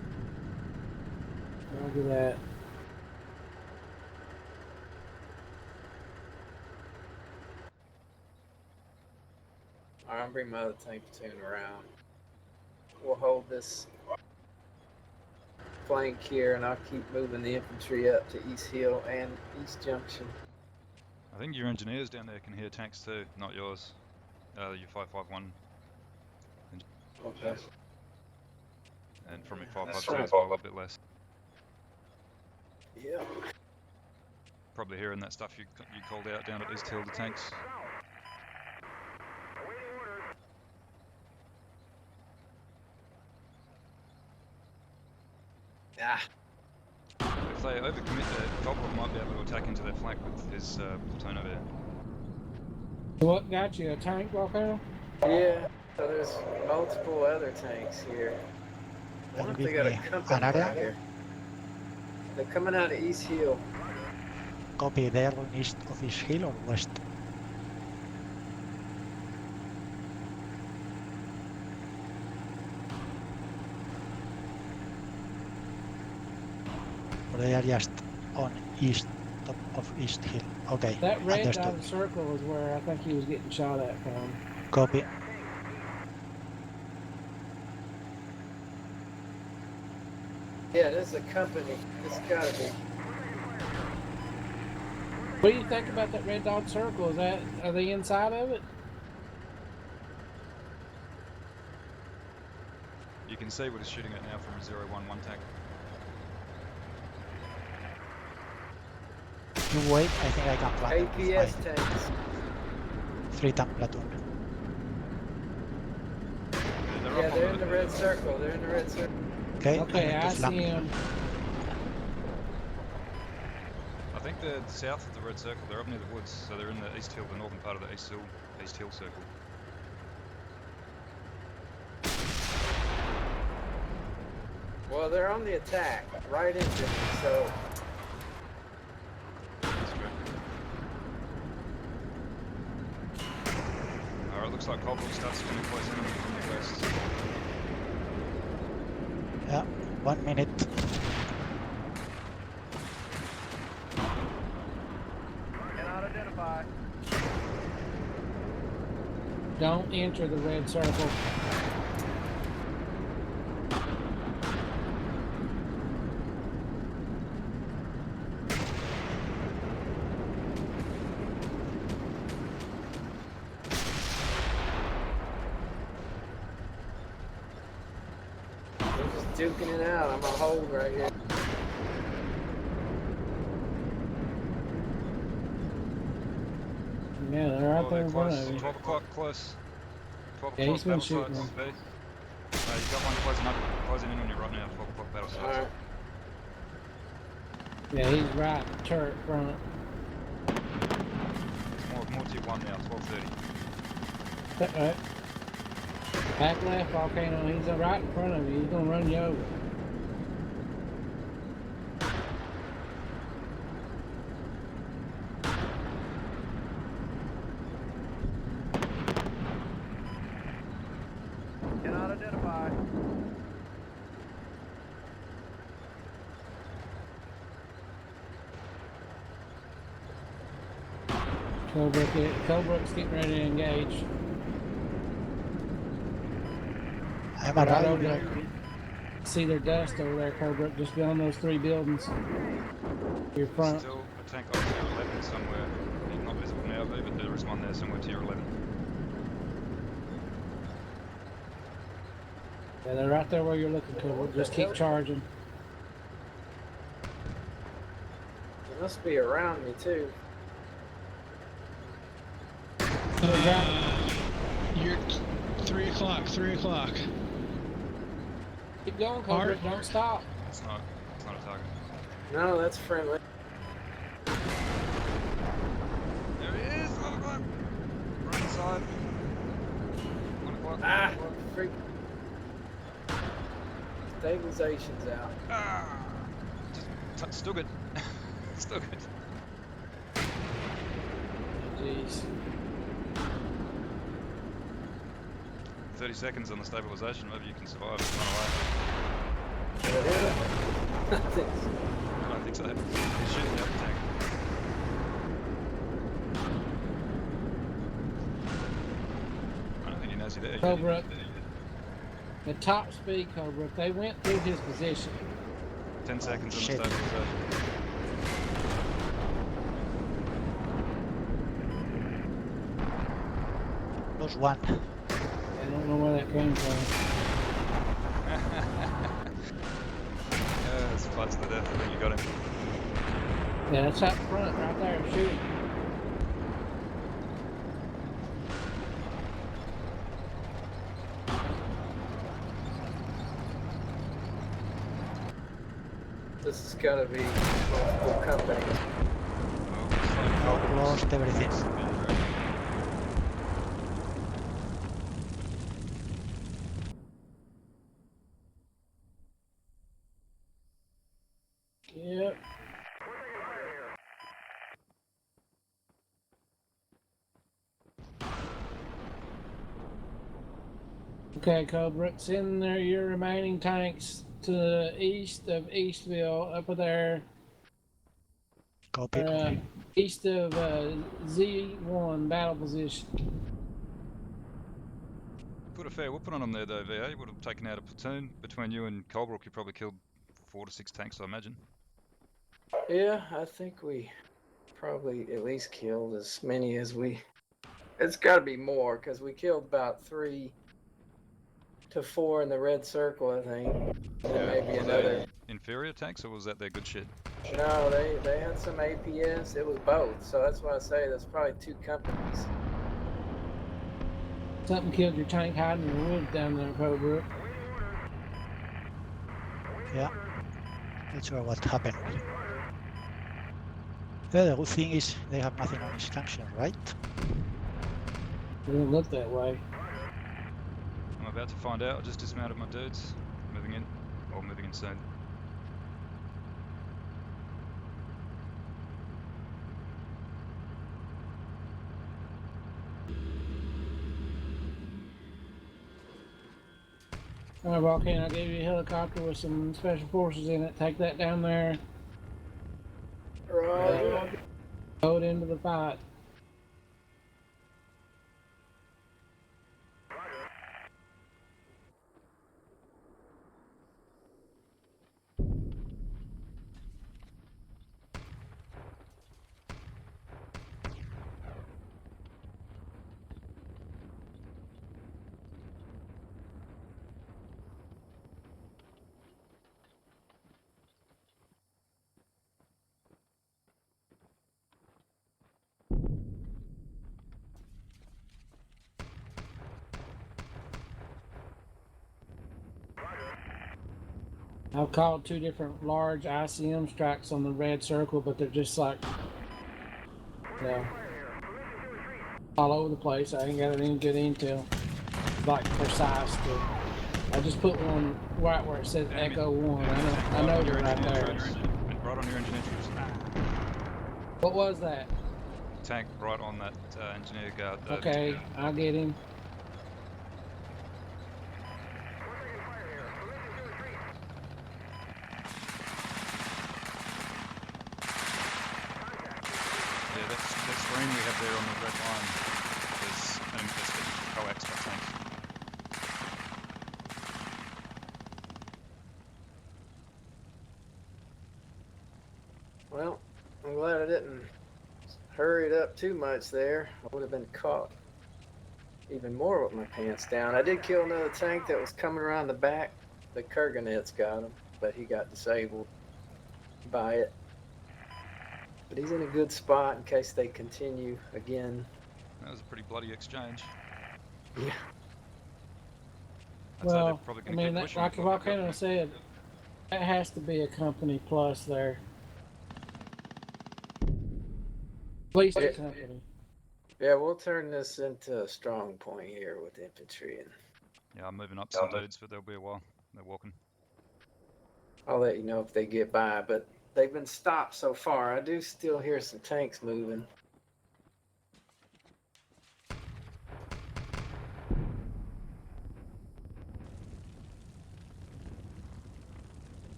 Look at that. Alright, I'll bring my other tank platoon around. We'll hold this flank here, and I'll keep moving the infantry up to East Hill and East Junction. I think your engineers down there can hear tanks too, not yours. Your 551. Okay. And from your That's 552 right. as well, a little bit less. Yeah. Probably hearing that stuff you called out down at East Hill, the tanks. Ah. If they overcommit there, Cobra might be able to attack into their flank with his platoon over there. What got you? A tank, Volcano? Yeah. So there's multiple other tanks here. I wonder if they got a company an area? right here. They're coming out of East Hill. Copy, they are going east of East Hill or west? Or they are just on east, top of East Hill. Okay, That red understood. dotted circle is where I think he was getting shot at from. Copy. Yeah, this is a company. It's gotta be. What do you think about that red dot circle? Are they inside of it? You can see what it's shooting at now from a 011 tank. You wait, I think I can plan them with APS my tanks. 3-tank platoon. They're Yeah, up they're on in the red circle. They're in the red circle. Okay, Okay, I'm going I to flank. see him. I think they're south of the red circle. They're up near the woods, so they're in the East Hill, the northern part of the East Hill circle. Well, they're on the attack, right into me, so That's correct. Alright, looks like Coldwell starts coming close in from the west. Yeah, 1 minute. Cannot identify. Don't enter the red circle. they're just duking it out. I'm gonna hold right here. Yeah, they're right Oh, there they're in front close. of you. 12 o'clock, close. 12 Yeah, o'clock, he's been battle shooting sites, them. B. You got one closing in on you right now, 12 o'clock, battle sites. Alright. Yeah, he's right turret front. It's more tier 1 now, 12:30. Right. Back left, volcano. He's right in front of you. He's gonna run you over. Cannot identify. Colebrook's getting ready to engage. I'm Right over arriving. there. See their dust over there, Colebrook, just beyond those 3 buildings. Your front. Still a tank on tier 11 somewhere. He's not visible now, B, but there is one there somewhere, tier 11. Yeah, they're right there where you're looking, Colebrook. Just keep charging. They must be around me too. You're 3 o'clock, 3 o'clock. Keep going, Colebrook. Don't stop. It's not a target. No, that's friendly. There he is, 1 o'clock. Right inside. 1 o'clock. Ah, freak. Stabilization's out. Ah! Just still good. Still good. Jeez. 30 seconds on the stabilization, maybe you can survive and run away. Did I hit it? I think so. I don't think so. He's shooting the other tank. I don't think he knows you're there. Colebrook. The top speed, Colebrook. They went through his position. 10 seconds on the shit. stabilization. Plus 1. I don't know where that came from. It's close to the death. I think you got him. Yeah, that's up front, right there, shooting. This has got to be multiple companies. Lost everything. Yep. Okay, Cobra, send there your remaining tanks to the east of Eastville, up there, Copy. east of Z1 battle position. Put a fair whooping on them there, though, VA. Would have taken out a platoon. Between you and Colebrook, you probably killed 4 to 6 tanks, I imagine. Yeah, I think we probably at least killed as many as we. It's got to be more because we killed about 3 to 4 in the red circle, I think. And then maybe Were another. they inferior tanks, or was that their good shit? No, they had some APS. It was both. So that's why I say there's probably 2 companies. Something killed your tank hiding in the woods down there, Cobra. Yeah. Not sure what happened. Yeah, the good thing is they have nothing on extinction, right? It didn't look that way. I'm about to find out. I just dismounted my dudes. Moving in. Or moving in soon. Alright, Volcano, I gave you a helicopter with some special forces in it. Take that down there. Right. Go it into the fight. I've called 2 different large ICM strikes on the red circle, but they're just like, you know, all over the place. I ain't got any good intel, like precise. I just put one right where it says Enemy. Echo 1. I Right know on your they're right engine, there. right on your engine entrance. What was that? Tank right on that engineer guard. Okay, I'll get him. Yeah, that screen we have there on the red line is that's getting coaxed by tanks. Well, I'm glad I didn't hurry it up too much there. I would have been caught even more with my pants down. I did kill another tank that was coming around the back. The Kurganets got him, but he got disabled by it. But he's in a good spot in case they continue again. That was a pretty bloody exchange. Yeah. I'd say they're Well, probably I going to mean, keep that, pushing. like Look, I've got- Volcano said, that has to be a company plus there. At least a Yeah. company. Yeah, we'll turn this into a strong point here with infantry, and Yeah, I'm moving up some dudes, but there'll be a while. They're walking. I'll let you know if they get by. But they've been stopped so far. I do still hear some tanks moving.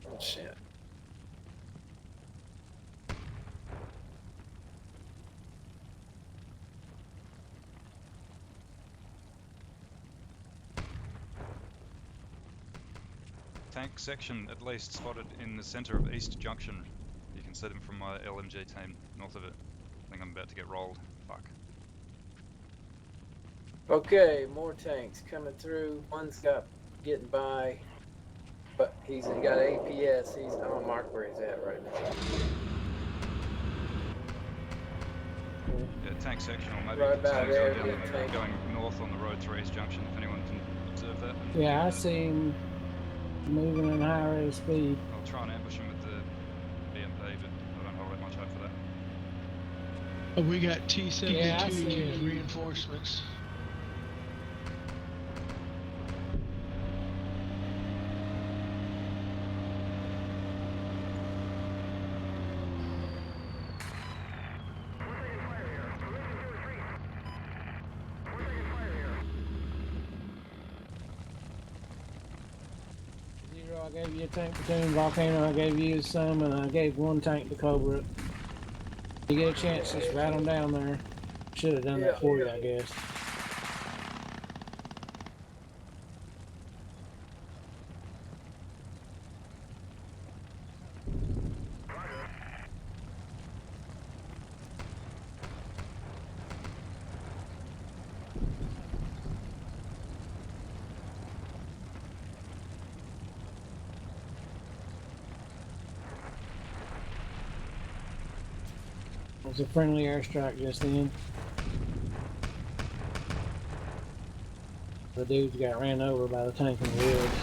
Oh, shit. Tank section at least spotted in the center of East Junction. You can see them from my LMG team north of it. I think I'm about to get rolled. Fuck. Okay, more tanks coming through. One's getting by, but he's got APS. I'm gonna mark where he's at right now. Yeah, tank section, or maybe Right if it's about tanks there, going, big tank. going north on the road through East Junction, if anyone can observe that. Yeah, I see him moving at a high rate of speed. I'll try and ambush him with the BMP, but I don't hold that much hope for that. We got T-72 Yeah, I see it. reinforcements. Echo, I gave you a tank platoon. Volcano, I gave you some, and I gave one tank to Cobra. You get a chance, just rat them down there. Should have done that for you, I guess. It was a friendly airstrike just then. The dudes got ran over by the tank in the woods.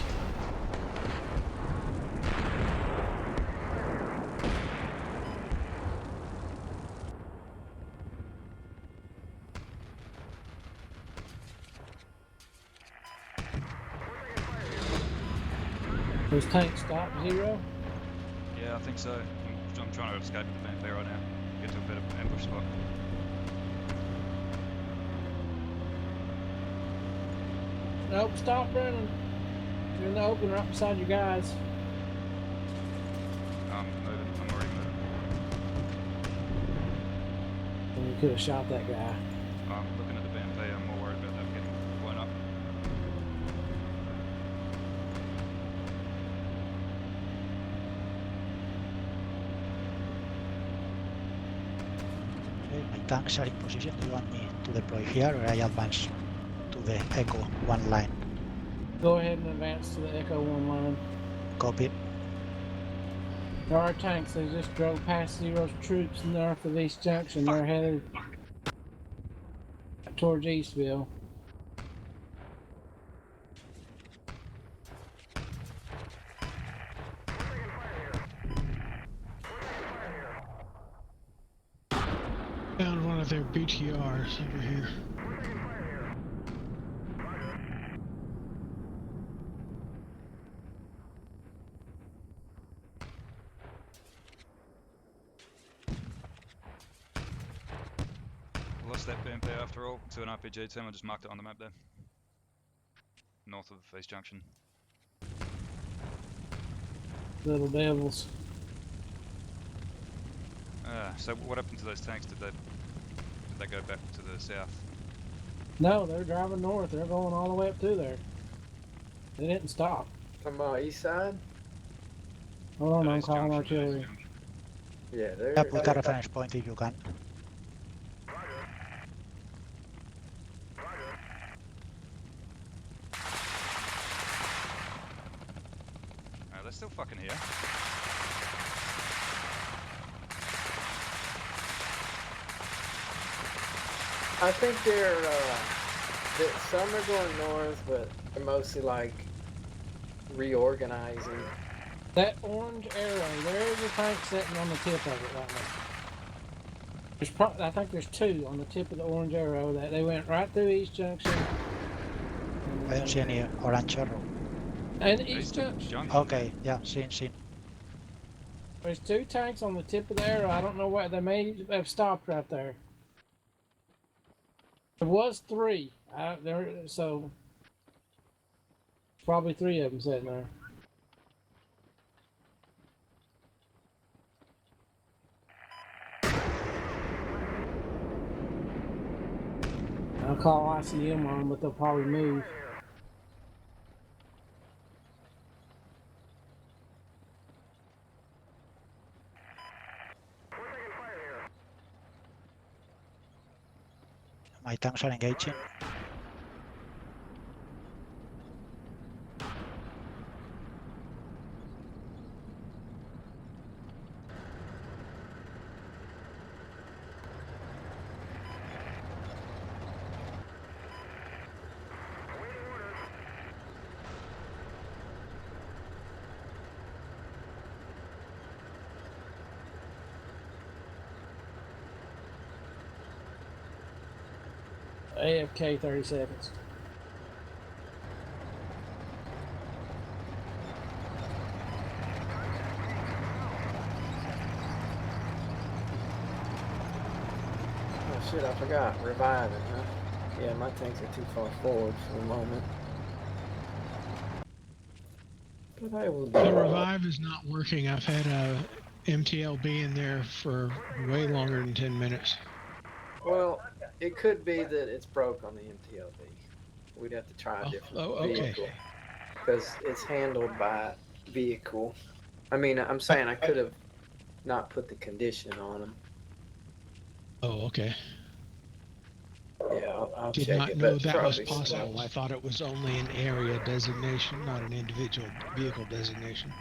Was tank stop 0? Yeah, I think so. I'm trying to escape the BMP right now. Get to a better ambush spot. Nope, stop running. You're in the open right beside your guys. I'm moving. I'm already moving. And you could have shot that guy. I'm looking at the BMP. I'm more worried about them getting blown up. Okay, my tanks are in position. Do you want me to deploy here or I advance to the Echo 1 line? Go ahead and advance to the Echo 1 line. Copy. There are tanks. They just drove past Zero's troops north of East Junction. They're headed towards Eastville. Found one of their BTRs over here. Lost that BMP after all to an RPG team. I just marked it on the map there. North of East Junction. Little devils. So what happened to those tanks? Did they go back to the south? No, they're driving north. They're going all the way up to there. They didn't stop. From east side? Hold on, I'm East calling Junction, East artillery. Junction. Yeah, they're. Yeah, put a reference point if you can. They're still fucking here. I think some are going north, but they're mostly like reorganizing. That orange arrow, there is a tank sitting on the tip of it right now. There's I think there's two on the tip of the orange arrow that they went right through East Junction. I don't see any orange arrow. And East Junction. Okay, yeah, seen. There's two tanks on the tip of the arrow. I don't know what they may have stopped right there. There was three. So probably three of them sitting there. I'll call ICM on them, but they'll probably move. My tanks are engaging. AFK 30 seconds. Oh shit, I forgot. Reviving, huh? Yeah, my tanks are too far forward for the moment. But I will do The it. revive is not working. I've had a MTLB in there for way longer than 10 minutes. Well, it could be that it's broke on the MTLB. We'd have to try a different Okay. vehicle because it's handled by vehicle. I mean, I'm saying I could have not put the condition on them. Oh, okay. Yeah, I'll Did check not it. know But that was probably possible. so. I thought it was only an area designation, not an individual vehicle designation.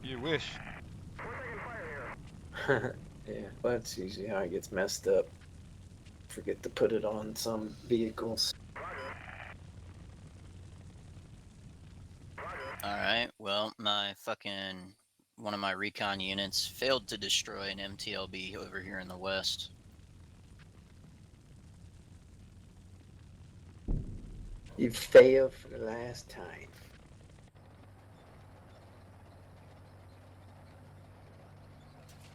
You wish. Yeah, that's usually how it gets messed up. Forget to put it on some vehicles. Alright, well, one of my recon units failed to destroy an MTLB over here in the west. You failed for the last time.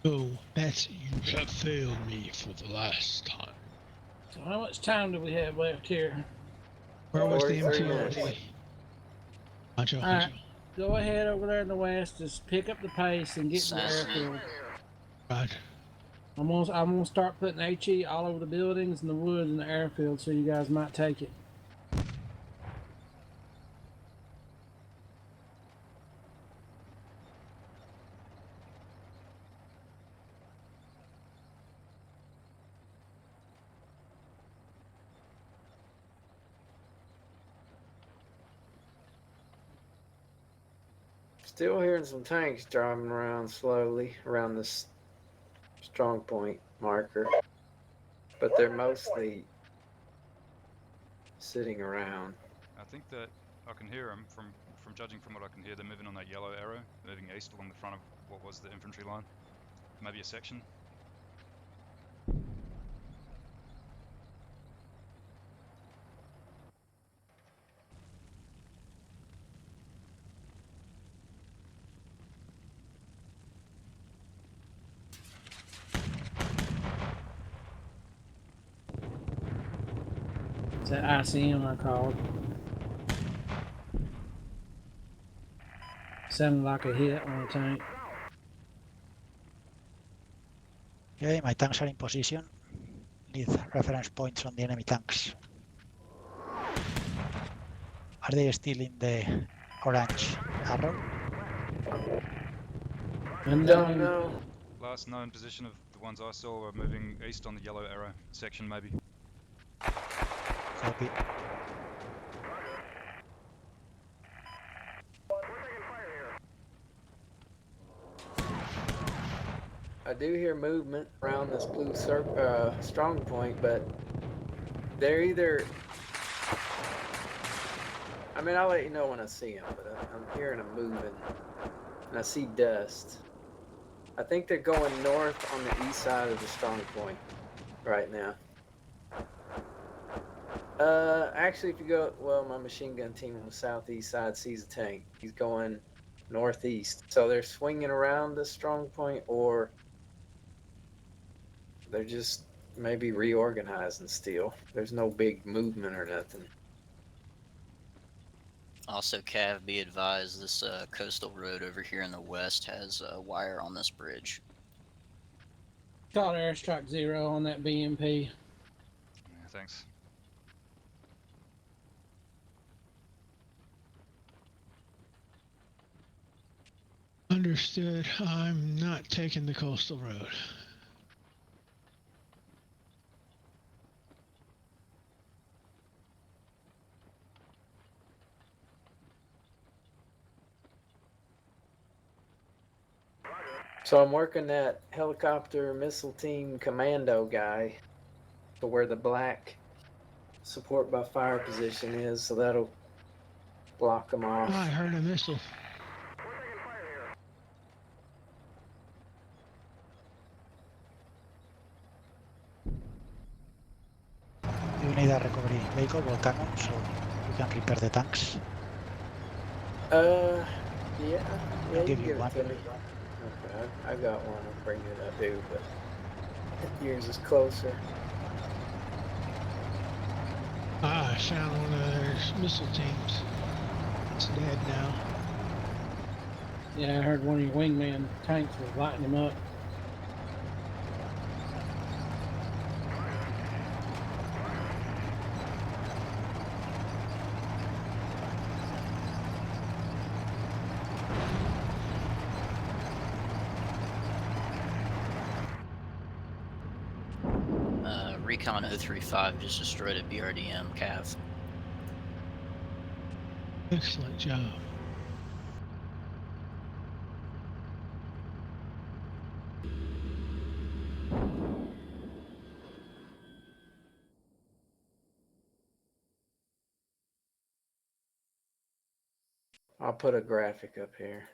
Oh, that's you have failed me for the last time. So how much time do we have left here? Where was the 43 MTLB? minutes. Honcho, All right, go ahead over there in the west. Just pick up the pace and get to the Sounds good. airfield. Roger. I'm gonna start putting HE all over the buildings and the woods and the airfield, so you guys might take it. Still hearing some tanks driving around slowly around this strong point marker, but they're mostly sitting around. I think that I can hear them from judging from what I can hear. They're moving on that yellow arrow, moving east along the front of what was the infantry line. Maybe a section. It's that ICM I called. Sounded like a hit on a tank. Okay, my tanks are in position. Need reference points on the enemy tanks. Are they still in the orange arrow? Don't know. Last known position of the ones I saw were moving east on the yellow arrow section, maybe. Copy. I do hear movement around this blue strong point, but they're either. I mean, I'll let you know when I see them, but I'm hearing them moving, and I see dust. I think they're going north on the east side of the strong point right now. Actually, if you go, well, my machine gun team on the southeast side sees a tank. He's going northeast, so they're swinging around the strong point, or they're just maybe reorganizing still. There's no big movement or nothing. Also, Cav, be advised, this coastal road over here in the west has a wire on this bridge. Called Airstrike 0 on that BMP. Yeah, thanks. Understood. I'm not taking the coastal road. So I'm working that helicopter missile team commando guy to where the black support by fire position is, so that'll block them off. Oh, I heard a missile. You need a recovery vehicle or cannon so you can repair the tanks. Yeah, I'll you give can you give one. it to me. Okay, I got one. I'll bring it. I do, but yours is closer. Ah, I found one of their missile teams. It's dead now. Yeah, I heard one of your wingman tanks was lighting him up. Recon 035 just destroyed a BRDM Cav. Excellent job. I'll put a graphic up here.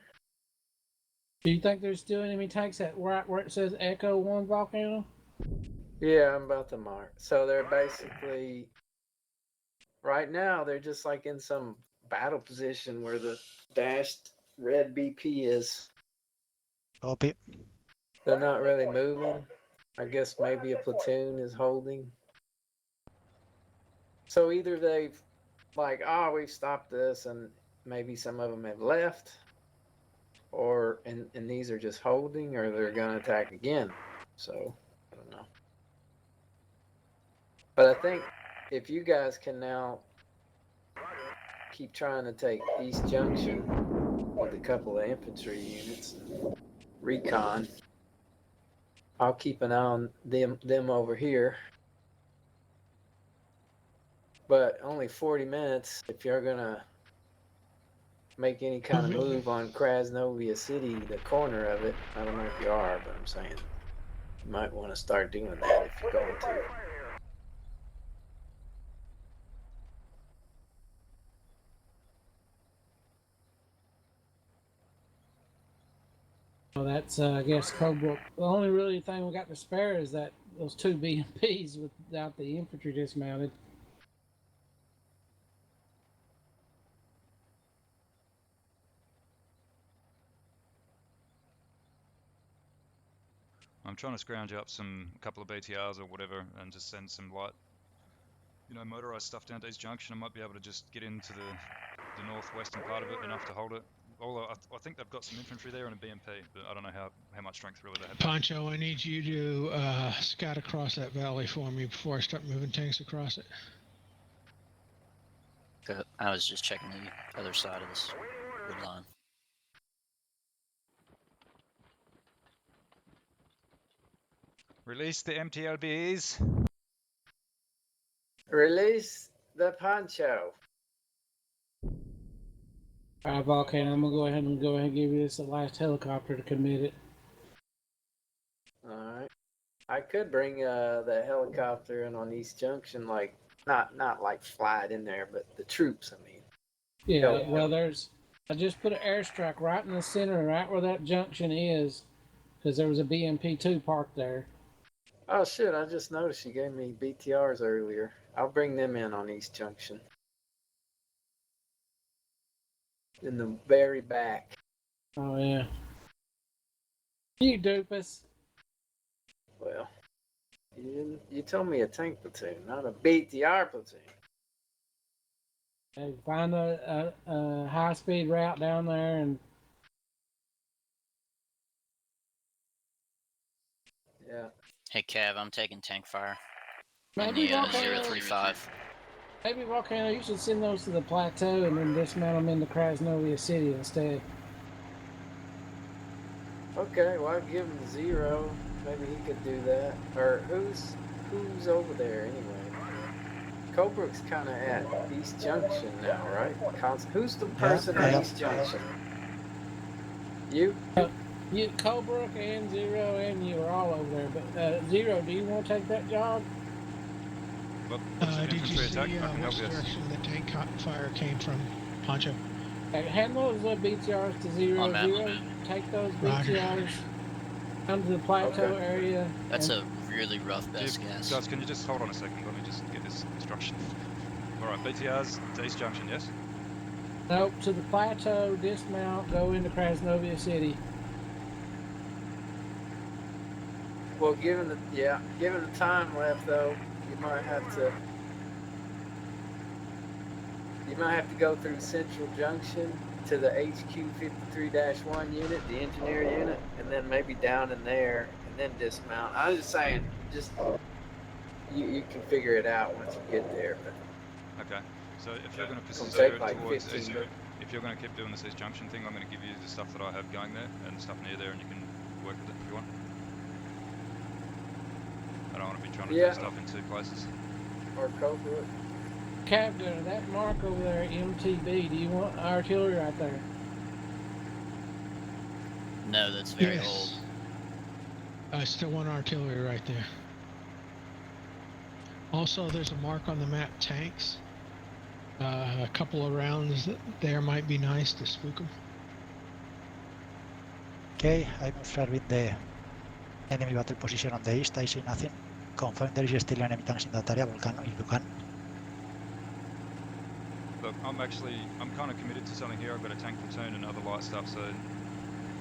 Do you think there's still enemy tanks at right where it says Echo 1 Volcano? Yeah, I'm about to mark. So they're basically, right now, they're just like in some battle position where the dashed red BP is. Copy. They're not really moving. I guess maybe a platoon is holding. So either they've like, oh, we've stopped this, and maybe some of them have left, or and these are just holding, or they're gonna attack again. So I don't know. But I think if you guys can now keep trying to take East Junction with a couple of infantry units and recon, I'll keep an eye on them over here. But only 40 minutes if you're gonna make any kind of move on Krasnovia City, the corner of it. I don't know if you are, but I'm saying you might want to start doing that if you're going to. Well, that's I guess Cobra. The only really thing we got to spare is that those two BMPs without the infantry dismounted. I'm trying to scrounge up a couple of BTRs or whatever and just send some light, motorized stuff down to East Junction. I might be able to just get into the northwestern part of it enough to hold it. Although I think they've got some infantry there and a BMP, but I don't know how much strength really they have. Poncho, I need you to scout across that valley for me before I start moving tanks across it. Good. I was just checking the other side of this wood line. Release the MTLBs. Release the poncho. All right, Volcano, I'm gonna go ahead and give you this last helicopter to commit it. All right. I could bring the helicopter in on East Junction, like not like fly it in there, but the troops. I mean. Yeah. Well, I just put an airstrike right in the center, right where that junction is, because there was a BMP-2 parked there. Oh shit! I just noticed you gave me BTRs earlier. I'll bring them in on East Junction. In the very back. Oh yeah. You doofus. Well, you told me a tank platoon, not a BTR platoon. Hey, find a high-speed route down there and. Yeah. Hey Cav, I'm taking tank fire. Maybe in the Volcano. 035. Maybe Volcano, you should send those to the plateau and then dismount them into Krasnovia City instead. Okay, well I'll give him 0. Maybe he could do that. Or who's over there anyway? Colebrook's kind of at East Junction now, right? Who's the person at East Junction? You? You, Colebrook and Zero and you are all over there. But Zero, do you want to take that job? Well, Did you see attack? I can help which you. direction the tank fire came from, Poncho? Hand those BTRs to Zero. On map. Zero, take those Roger. BTRs down to the plateau Okay. area. That's a really rough best Dude, guess. guys, can you just hold on a second? Let me just get this instruction. Alright, BTRs to East Junction, yes? Nope, to the plateau, dismount, go into Krasnovia City. Well, given the time left though, you might have to You might have to go through Central Junction to the HQ 53-1 unit, the engineer unit, and then maybe down in there, and then dismount. I was just saying, just you can figure it out once you get there. But Okay. So if you're going to it'll persevere take like towards 15 East, minutes. if you're going to keep doing this East Junction thing, I'm going to give you the stuff that I have going there and stuff near there, and you can work with it if you want. I don't want to be trying to Yeah. do stuff in two places. Or Cobra. Captain, that mark over there, MTB, do you want artillery right there? No, that's very Yes. old. I still want artillery right there. Also, there's a mark on the map, tanks. A couple of rounds there might be nice to spook them. Okay, I'm observing the enemy battle position on the east. I see nothing. Confirm there is still enemy tanks in that area, Volcano, if you can. Look, I'm kind of committed to something here. I've got a tank platoon and other light stuff, so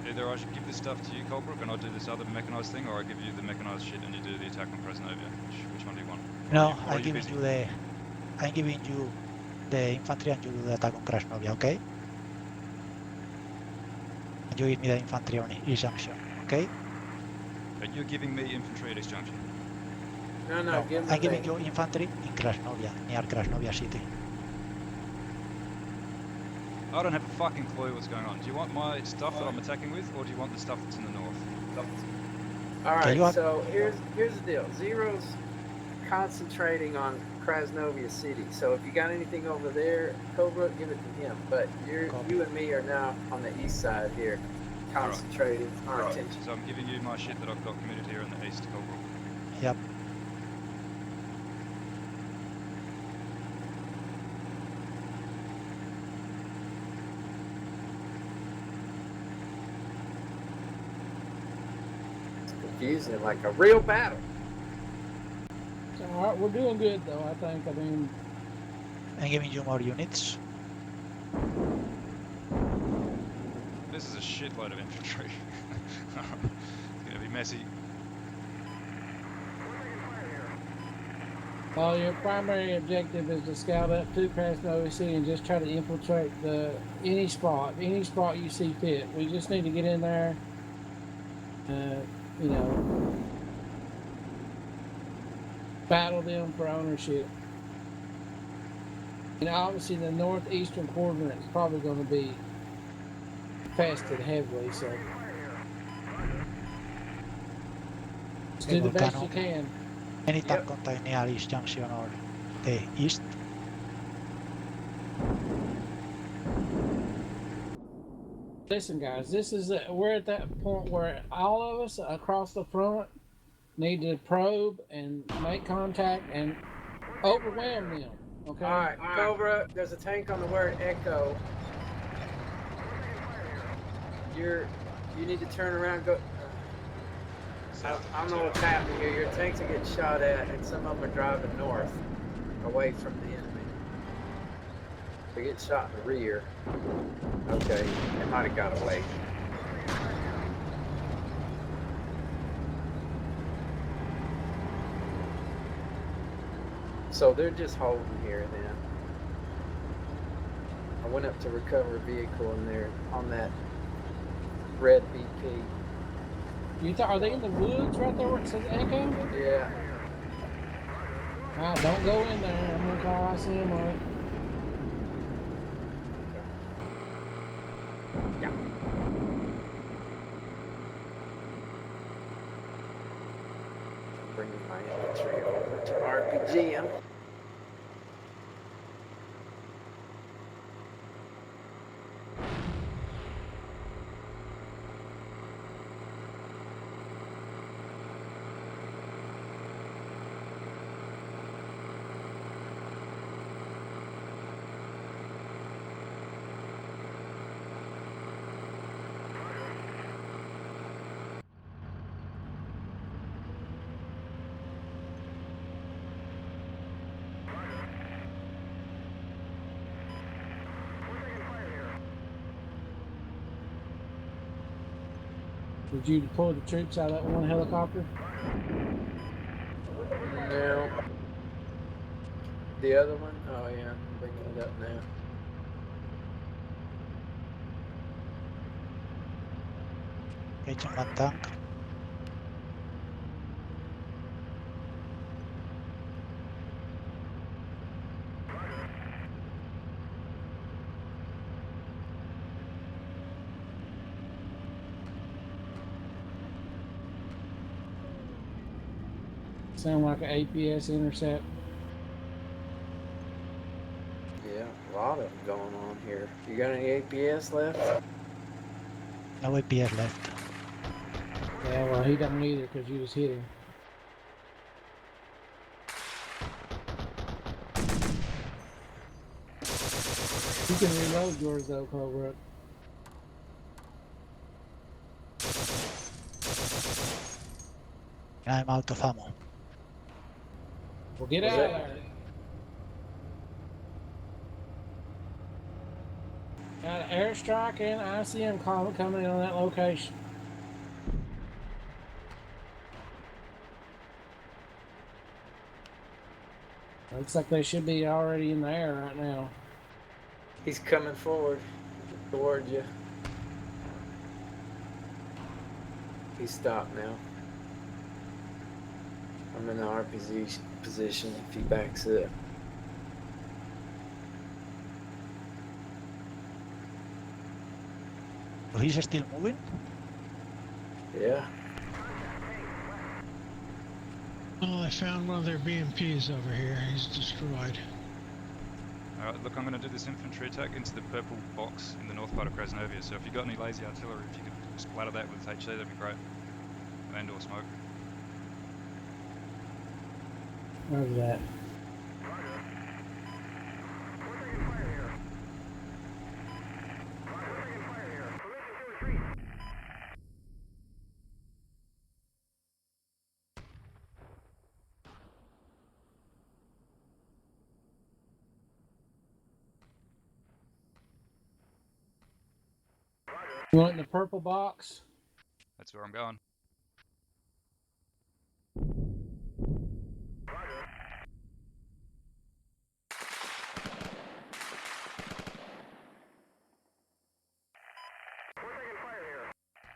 either I should give this stuff to you, Colbrook, and I'll do this other mechanized thing, or I give you the mechanized shit and you do the attack on Krasnovia. Which one do you want? No, Or are I'm you giving busy? you the infantry and you do the attack on Krasnovia, okay? And you give me the infantry on East Junction, okay? Are you giving me infantry at East Junction? No, No, give me I'm giving the- you infantry in Krasnovia, near Krasnovia city. I don't have a fucking clue what's going on. Do you want my stuff that I'm attacking with, or do you want the stuff that's in the north? All Okay, right, you have- so here's the deal. Zero's concentrating on Krasnovia City. So if you got anything over there, Cobra, give it to him. But Copy. you and me are now on the east side here, concentrating our attention. So I'm giving you my shit that I've got committed here in the east, Colbrook. Yep. It's confusing, like a real battle. So, all right, we're doing good though, I think. I mean, I'm giving you more units. This is a shitload of infantry. It's gonna be messy. well, your primary objective is to scout up to Krasnovia City and just try to infiltrate any spot you see fit. We just need to get in there, you know, battle them for ownership. And obviously the northeastern quadrant is probably going to be infested heavily, so just do the best you can. Any tank contact near East Junction or the east? Listen, guys, we're at that point where all of us across the front need to probe and make contact and overwhelm them. Okay. All right, Cobra, there's a tank on the word Echo. You need to turn around. Go. I don't know what's happening here. Your tanks are getting shot at, and some of them are driving north, away from the enemy. They're getting shot in the rear. Okay, they might have got away. So they're just holding here then. I went up to recover a vehicle in there on that red BP. Are they in the woods right there where it says Echo? Yeah. Don't go in there. I'm gonna call ICM on it. Yeah. Bringing my infantry over to RPGM. Did you deploy the troops out of that one helicopter? No. The other one? Oh yeah, I'm bringing it up now. Engaging one tank. Sound like an APS intercept. Yeah, a lot of them going on here. You got any APS left? No APS left. Yeah, well, he doesn't either because you just hit him. You can reload yours though, Cobra. I'm out of ammo. Well, get Was out it- of there. Got an airstrike and ICM coming in on that location. Looks like they should be already in the air right now. He's coming forward toward you. He's stopped now. I'm in the R position if he backs up. So he's still moving? Yeah. Oh, I found one of their BMPs over here. He's destroyed. Alright, look, I'm going to do this infantry attack into the purple box in the north part of Krasnovia, so if you've got any lazy artillery, if you could splatter that with HC, that'd be great. And or smoke. Where's that? You want in the purple box? That's where I'm going.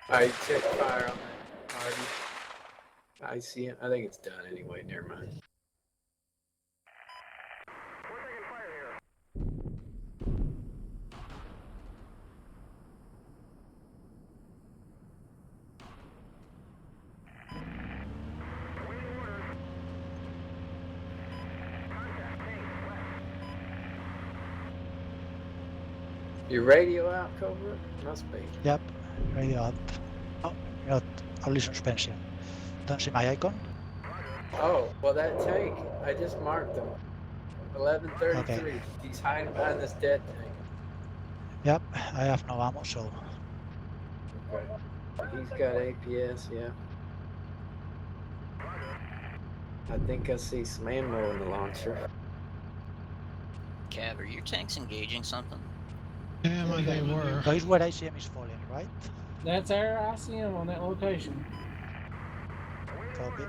Alright, check fire on that, Hardy. I see it. I think it's done anyway. Never mind. Your radio out, Cobra? Must be. Yep, radio out. Oh, not only suspension. Don't see my icon? Oh, well that tank. I just marked him. 1133. Okay. He's hiding behind this dead tank. Yep, I have no ammo, so Okay. He's got APS, yeah. I think I see some ammo in the launcher. Cav, are your tanks engaging something? Damn, they were. so it's where ICM is falling, right? That's our ICM on that location. Copy.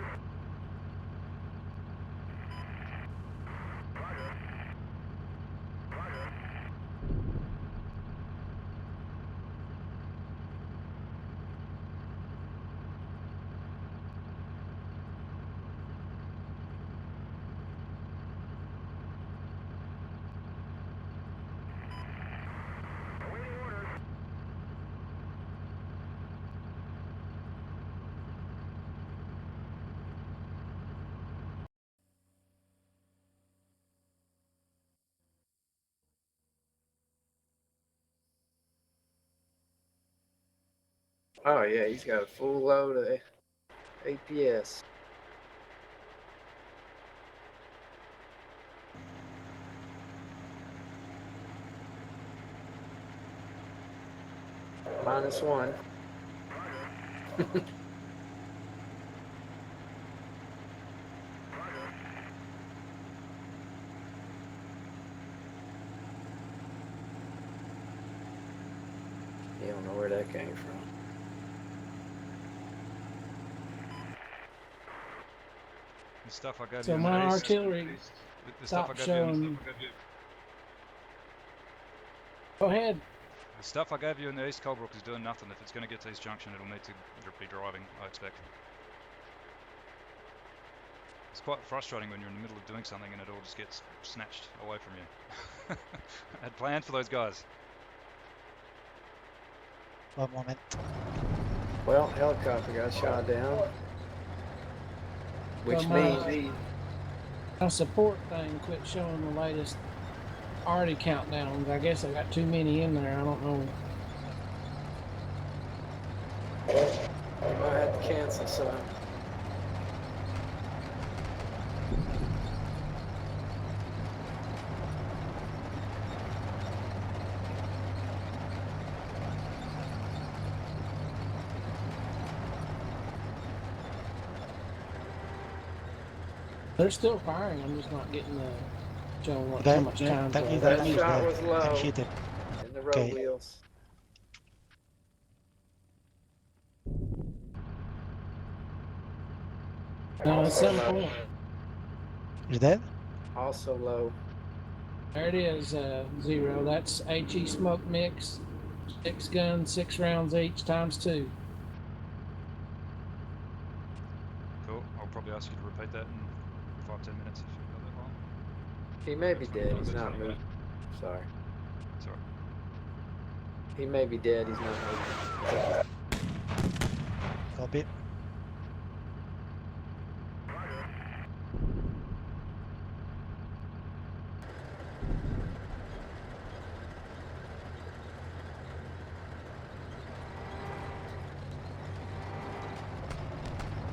Oh yeah, he's got a full load of APS. -1. You don't know where that came from. The stuff I gave So you my in the east. artillery, The stuff I Stop gave you. showing. Go ahead. The stuff I gave you in the East Colebrook is doing nothing. If it's going to get to East Junction, it'll need to be driving, I expect. It's quite frustrating when you're in the middle of doing something and it all just gets snatched away from you. I had planned for those guys. One moment. Well, helicopter got shot down. Which Well, means my support thing quit showing the latest already countdowns. I guess I got too many in there. I don't know. I might have to cancel some. They're still firing. I'm just not getting the showing what, That- how much time. tell me left. that That he's shot dead was low. and hit him. In the road Okay. wheels. No, at some point. He's dead? Also low. There it is, 0. That's HE smoke mix. 6 guns, 6 rounds each, times 2. Cool. I'll probably ask you to repeat that in 5-10 minutes if you've got that long. He may be That's dead. fine. He's That's not fine. moving. Sorry. That's alright. He may be dead. He's not moving. Copy.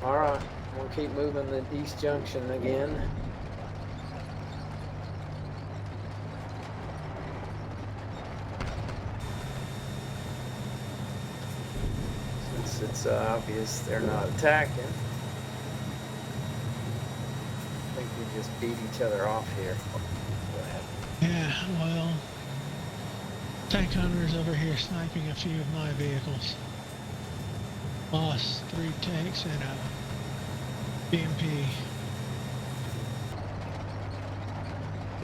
All right. We'll keep moving the East Junction again. Since it's obvious they're not attacking. I think we just beat each other off here. What happened? Yeah, well, tank hunters over here sniping a few of my vehicles. Lost 3 tanks and a BMP.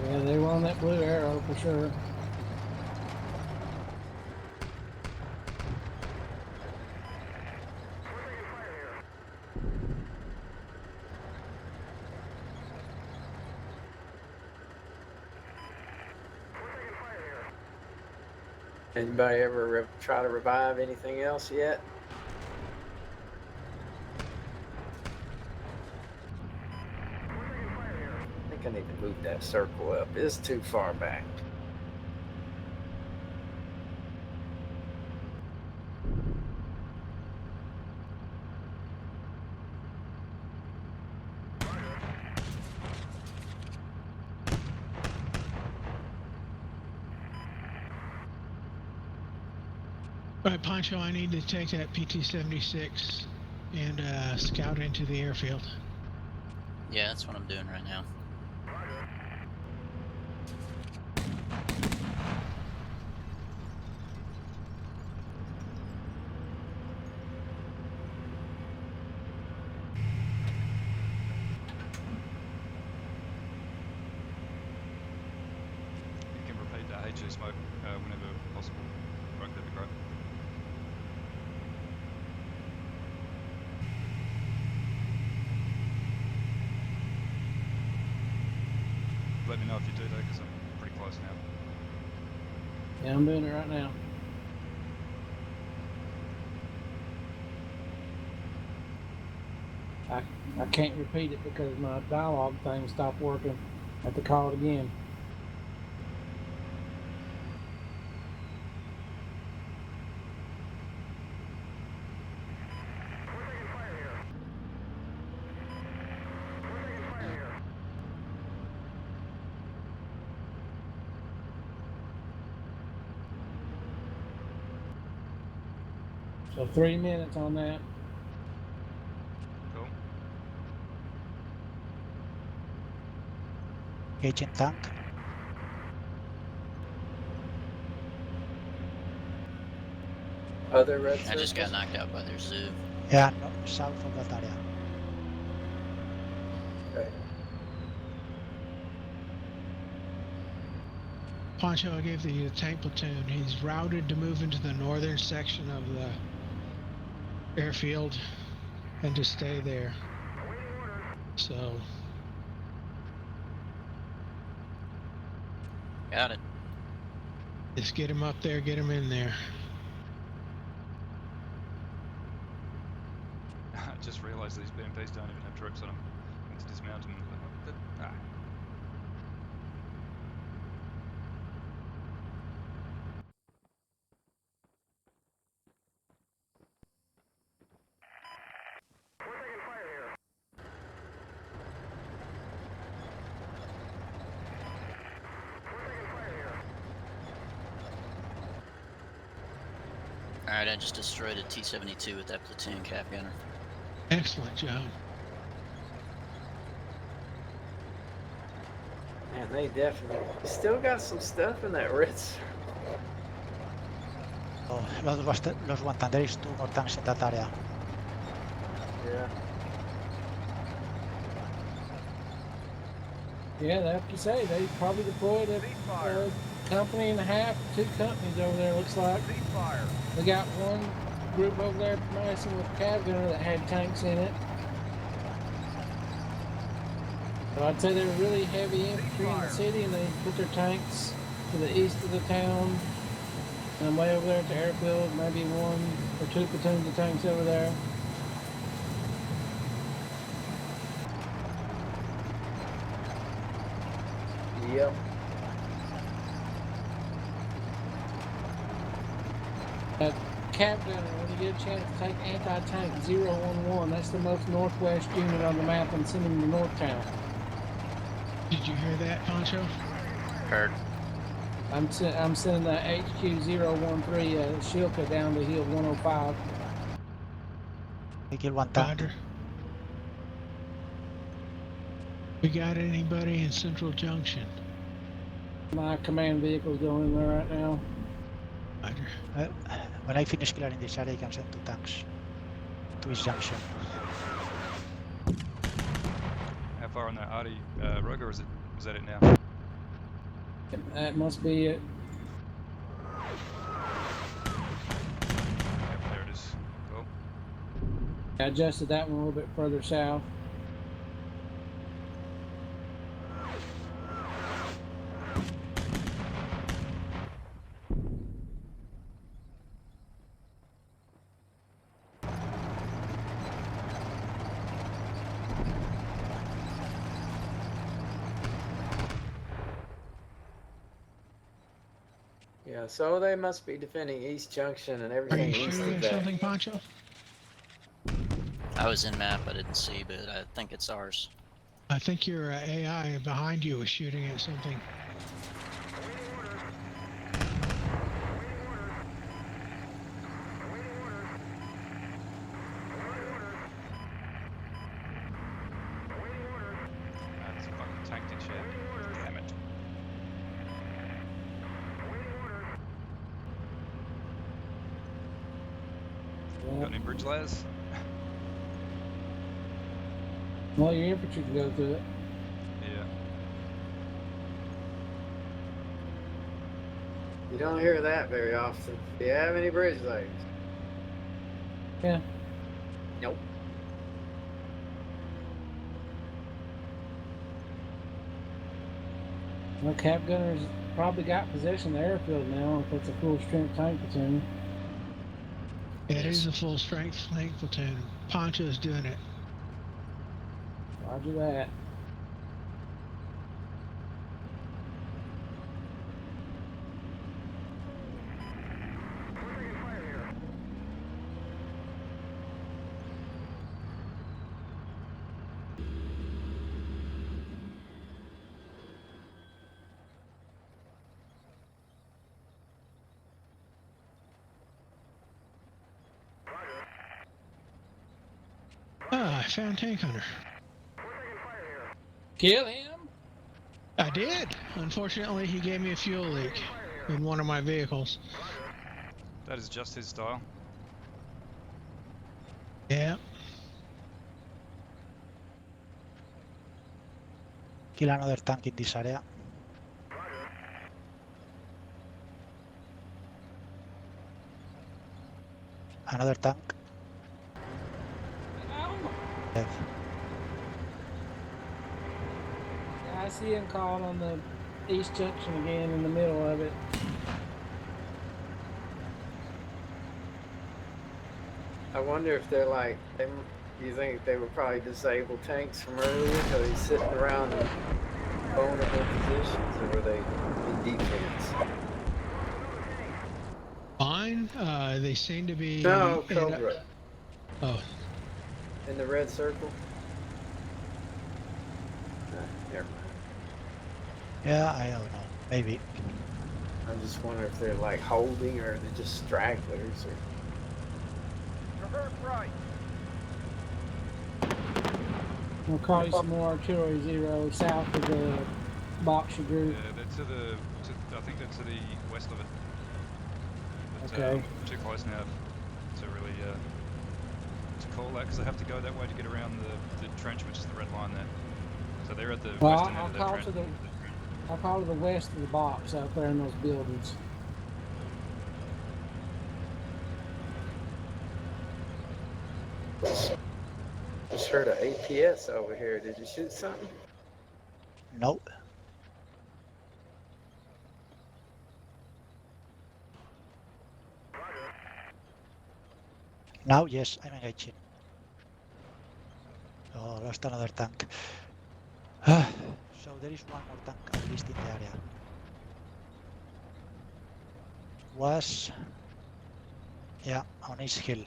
Yeah, they were on that blue arrow for sure. Anybody ever try to revive anything else yet? I think I need to move that circle up. It's too far back. Right, Pancho, I need to take that PT-76 and scout into the airfield. Yeah, that's what I'm doing right now. You can repeat that HE smoke whenever possible. Right, that'd be great. Let me know if you do though, because I'm pretty close now. Yeah, I'm doing it right now. I can't repeat it because my dialogue thing stopped working. I have to call it again. So 3 minutes on that. Cool. Engaging tank. Other red I circles? just got knocked out by their zoo. Yeah, no, south of that area. Okay. Poncho, I gave the tank platoon. He's routed to move into the northern section of the airfield and to stay there. So, Got it. just get him up there, get him in there. I just realised these BMPs don't even have troops on them. Went to dismount them and was like, what the? Ah. We're taking fire here. We're taking fire here. Alright, I just destroyed a T-72 with that platoon, Cap Gunner. Excellent job. Man, they definitely still got some stuff in that red circle. Oh, los Wantan, there is 2 more tanks in that area. Yeah. Yeah, like you say, they probably deployed a company and a half, 2 companies over there, looks like. Ceasefire. They got one group over there messing with Cav Gunner that had tanks in it. So I'd say they were really heavy infantry in the city, and they put their tanks to the east of the town. And way over there at the airfield, maybe 1 or 2 platoons of tanks over there. Yep. Cav Gunner, when you get a chance to take anti-tank 011, that's the most northwest unit on the map, and send them to Northtown. Did you hear that, Poncho? Heard. I'm sending the HQ 013 Shilka down to Hill 105. They kill 1 tank. Roger. We got anybody in Central Junction? My command vehicle's going in there right now. Roger. When I finish clearing this area, I can send 2 tanks to East Junction. How far on that Artie rug, or is that it now? That must be it. Yep, there it is. Cool. I adjusted that one a little bit further south. Yeah, so they must be defending East Junction and Are everything you east shooting of at that. something, Poncho? I was in map, I didn't see, but I think it's ours. I think your AI behind you is shooting at something. That's a fucking tank in shit. Damn it. Got any bridge layers? Well, your infantry can go through it. Yeah. You don't hear that very often. Do you have any bridge layers? Yeah. Nope. Well, Cap Gunner's probably got possession of the airfield now if it's a full strength tank platoon. It is a full strength tank platoon. Poncho's doing it. Roger that. Ah, I found Tank Hunter. Kill him? I did. Unfortunately, he gave me a fuel leak in one of my vehicles. That is just his style. Yeah. Kill another tank in this area. Another tank. Ow! Dead. Yeah, I see him caught on the east junction again in the middle of it. I wonder if they're like, you think they were probably disabled tanks from earlier because he's sitting around in vulnerable positions, or were they in defense? Mine, they seem to be. No, in a- Cobra. oh, In the red circle? Never mind. Yeah, I don't know. Maybe. I just wonder if they're like holding or they're just stragglers. Or... Reverse right. We'll call you some more artillery 0 south of the box you drew. Yeah, they're I think they're to the west of it. But, Okay. too close now to really to call that, because they have to go that way to get around the trench, which is the red line there. So they're at the Well, western end I'll of that call trench. I'll call to the west of the box out there in those buildings. Just heard an APS over here. Did you shoot something? Nope. Now, yes, I'm engaging. Oh, lost another tank. So there is one more tank at least in the area. Was, yeah, on East Hill.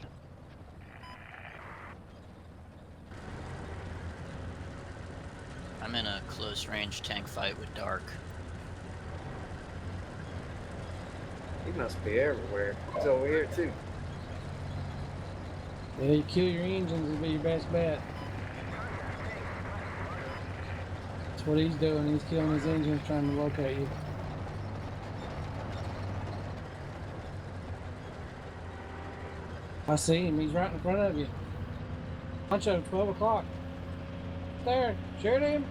I'm in a close range tank fight with Dark. He must be everywhere. He's over here too. Yeah, you kill your engines will be your best bet. That's what he's doing. He's killing his engines trying to locate you. I see him. He's right in front of you. Poncho, 12 o'clock. There. Shoot him.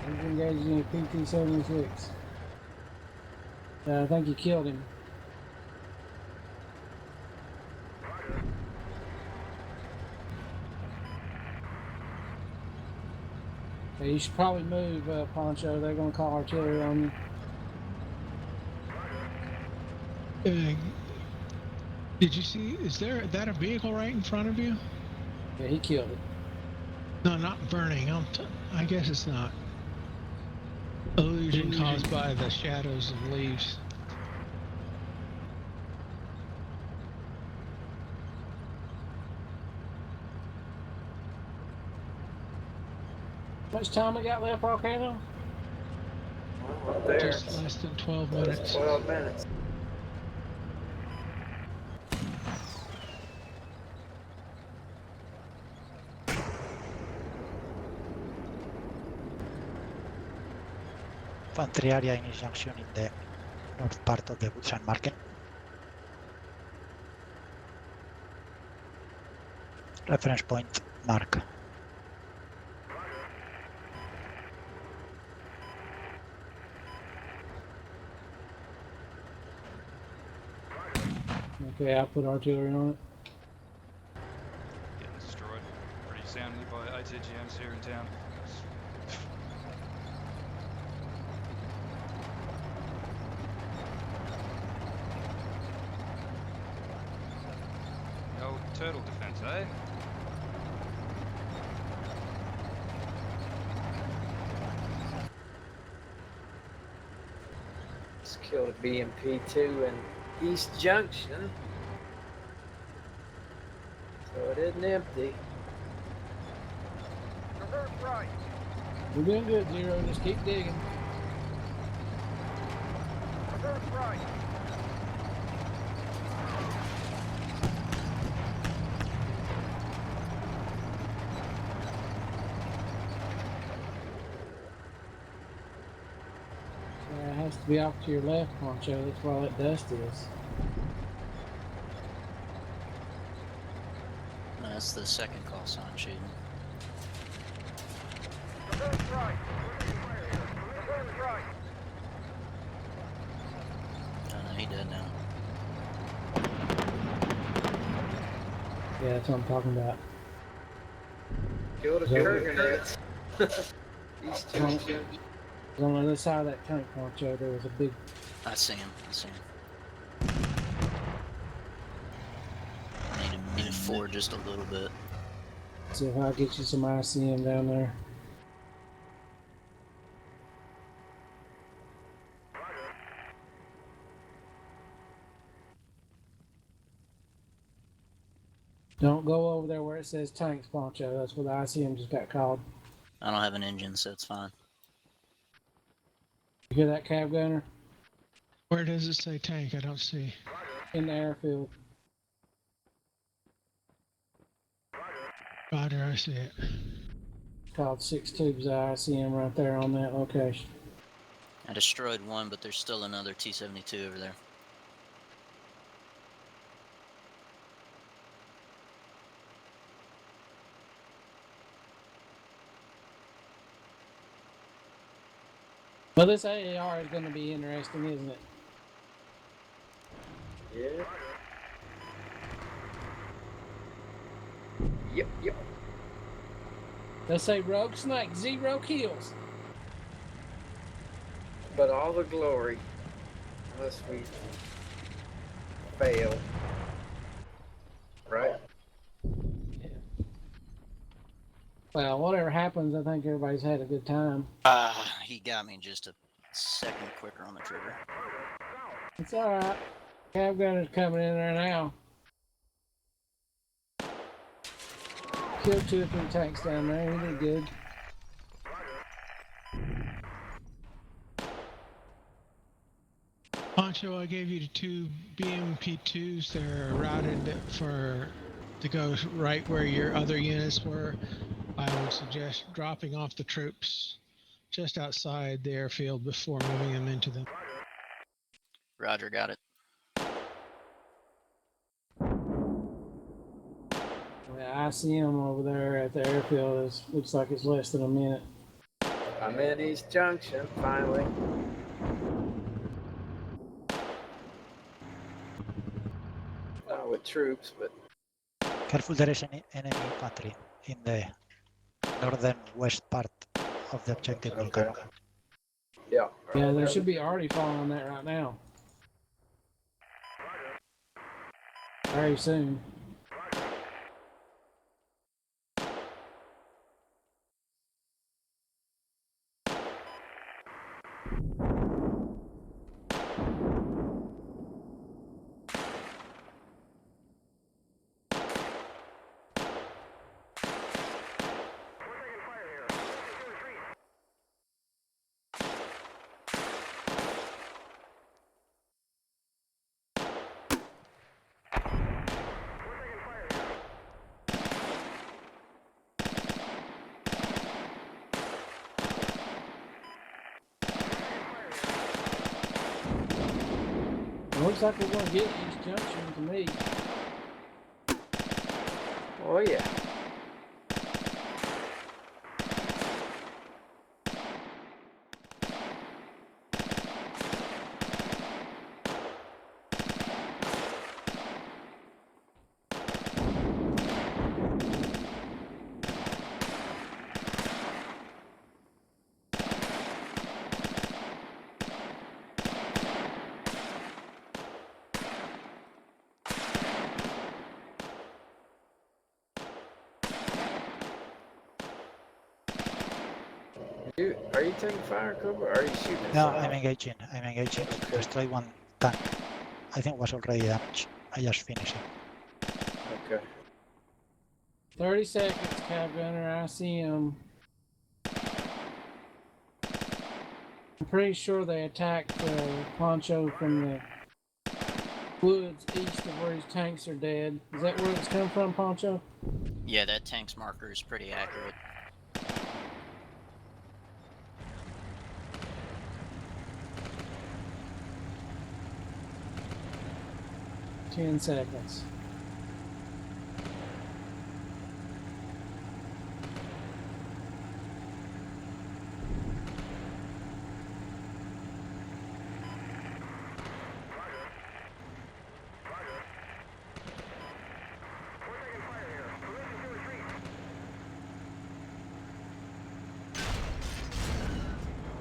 He's engaged in a PT-76. I think you killed him. Yeah, you should probably move, Poncho. They're going to call artillery on you. did you see? Is that a vehicle right in front of you? Yeah, he killed it. No, not burning. I guess it's not. Illusion caused by the shadows and leaves. How much time we got left, Volcano? Well, up there. Just less than 12 That's minutes. 12 minutes. Infantry area in East Junction in the north part of the woods I'm marking. Reference point mark. Okay, I'll put artillery on it. Getting destroyed pretty soundly by ATGMs here in town. The old turtle defense, eh? Just killed a BMP-2 in East Junction. So it isn't empty. Reverse right. We're doing good, Zero. Just keep digging. Reverse right. It has to be off to your left, Poncho. That's where all that dust is. That's the second call sign shooting. Reverse right. We're taking fire here. Reverse He dead now. Yeah, that's what I'm talking about. Killed a So- Kurganets. East Junction. On the other side of that tank poncho, there was a big. I see him. I see him. I need to move forward just a little bit. See if I get you some ICM down there. Don't go over there where it says tanks poncho. That's where the ICM just got called. I don't have an engine, so it's fine. You hear that, cab gunner? Where does it say tank? I don't see. In the airfield. Roger, I see it. Called 6 tubes of ICM right there on that location. I destroyed one, but there's still another T-72 over there. Well, this AAR is going to be interesting, isn't it? Yeah. Yep. They say Rogue Snake, 0 kills. But all the glory, unless we fail. Right? Well, whatever happens, I think everybody's had a good time. He got me just a second quicker on the trigger. It's alright. Cab gunner's coming in there now. Killed 2 or 3 tanks down there. He did good. Poncho, I gave you the 2 BMP2s. They're routed to go right where your other units were. I would suggest dropping off the troops just outside the airfield before moving them into them. Roger, got it. The ICM over there at the airfield looks like it's less than a minute. I'm in East Junction, finally. Not with troops, but Careful, there is an enemy infantry in the northern west part of the objective volcano. yeah. Yeah, there should be already falling on that right now. Very soon. Looks like we're going to get East Junction to me. Oh yeah. Are you taking fire cover or are you shooting at No, someone? I'm engaging. Okay. Destroy one tank. I think was already damaged. I just finished it. Okay. 30 seconds, cab gunner. ICM. I'm pretty sure they attacked Poncho from the woods east of where his tanks are dead. Is that where it's come from, Poncho? Yeah, that tank's marker is pretty accurate. Ten seconds.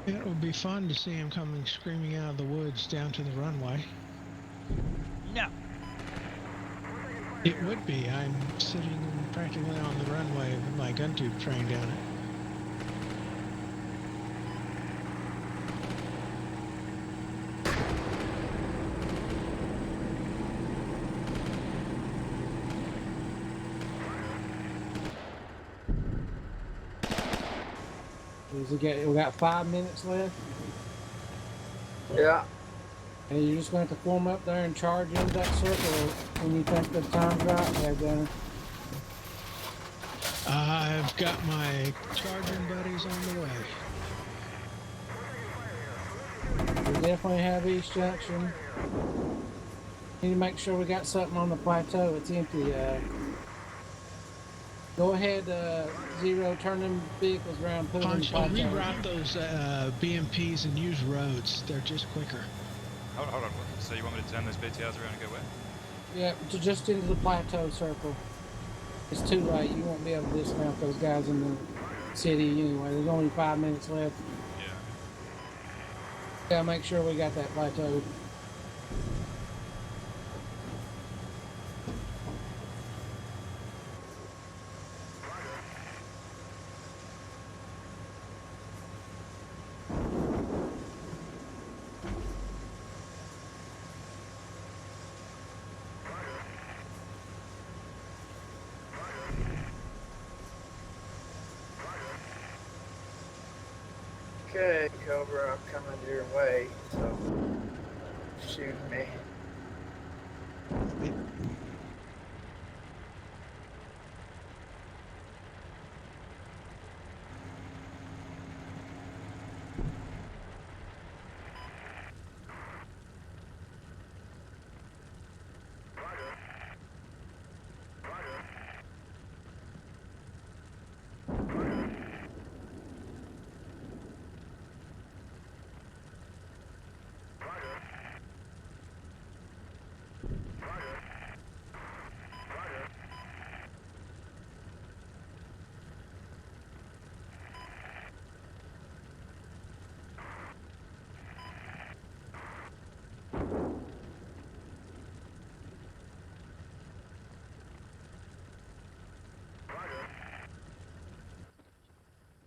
It would be fun to see him coming screaming out of the woods down to the runway. No. It would be. I'm sitting practically on the runway with my gun tube trained down it. We got 5 minutes left. Yeah. And you're just going to have to form up there and charge into that circle when you think the time's right there, Gunner. I've got my charging buddies on the way. We definitely have East Junction. Need to make sure we got something on the plateau. It's empty. Go ahead, Zero. Turn them vehicles around. Put them in the Punch, I'll plateau. reroute those BMPs and use roads. They're just quicker. Hold on. So you want me to turn those BTRs around and go where? Yeah, just into the plateau circle. It's too late. You won't be able to dismount those guys in the city anyway. There's only 5 minutes left. Yeah. Gotta make sure we got that plateau. Okay, Cobra, I'm coming your way, so shoot me.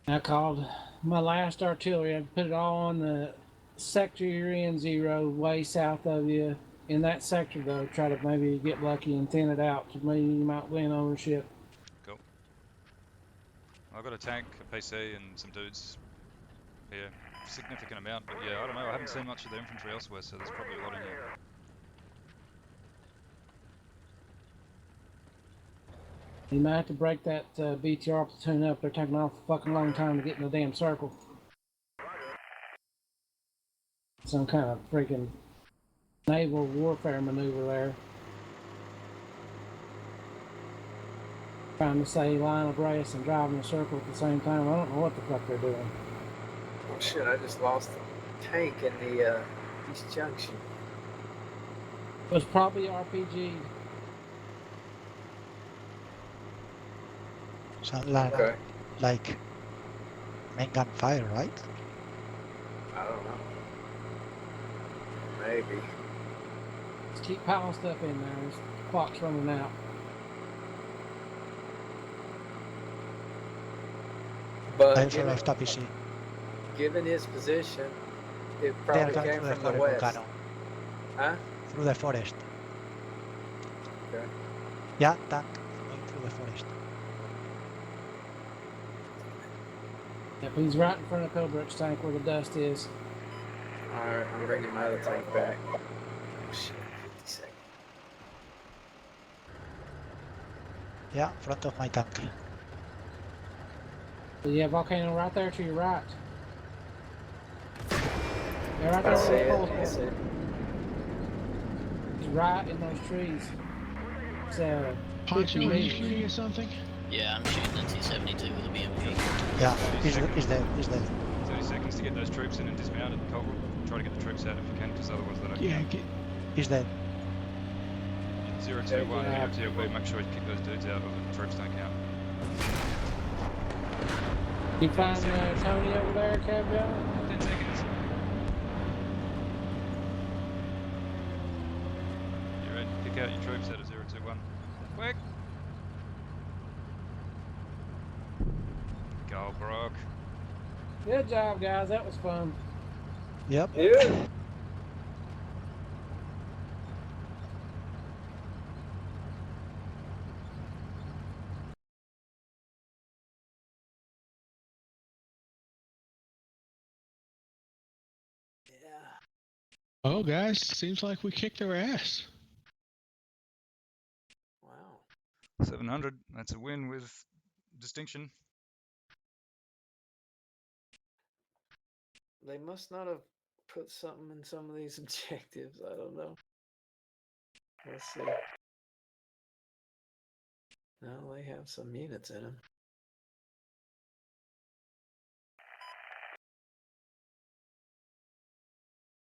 I called my last artillery. I put it all on the sector you're in, Zero, way south of you. In that sector, though, try to maybe get lucky and thin it out to maybe you might win ownership. Cool. I've got a tank, a PC, and some dudes here. Significant amount, but yeah, I don't know. I haven't seen much of the infantry elsewhere, so there's probably a lot in here. You might have to break that BTR platoon up. They're taking off a fucking long time to get in the damn circle. Some kind of freaking naval warfare maneuver there. Trying to say line of brace and driving a circle at the same time. I don't know what the fuck they're doing. Oh shit, I just lost the tank in the East Junction. It was probably RPG. Sound like, Okay. like main gun fire, right? I don't know. Maybe. Just keep piling stuff in there. This clock's running out. But I also left a PC. given his position, it They are probably coming came through the from the forest, west. Volcano. Huh? Through the forest. Okay. Yeah, tank going through the forest. Yep, he's right in front of Cobrett's tank where the dust is. Alright, I'm bringing my other tank back. Oh shit, 50 seconds. Yeah, front of my tank. So you have Volcano right there to your right. Yeah, right there I see where the it. pole's I see at. it. He's right in those trees. It's Poncho, 50 are you meters. shooting at something? Yeah, I'm shooting the T-72 with a BMP. Yeah, he's dead. 30 seconds to get those troops in and dismounted. Cobra, try to get the troops out if you can, because otherwise they don't Yeah, count. He's dead. 021, Yeah. FTLB, make sure you kick those dudes out or the troops don't count. You find Tony over there, Cab Gunner? 10 seconds. knock out your troops out of 021. Quick! Go, Brock. Good job, guys. That was fun. Yep. Yeah. Oh, guys, seems like we kicked their ass. Wow. 700. That's a win with distinction. They must not have put something in some of these objectives. I don't know. Let's see. No, they have some units in them.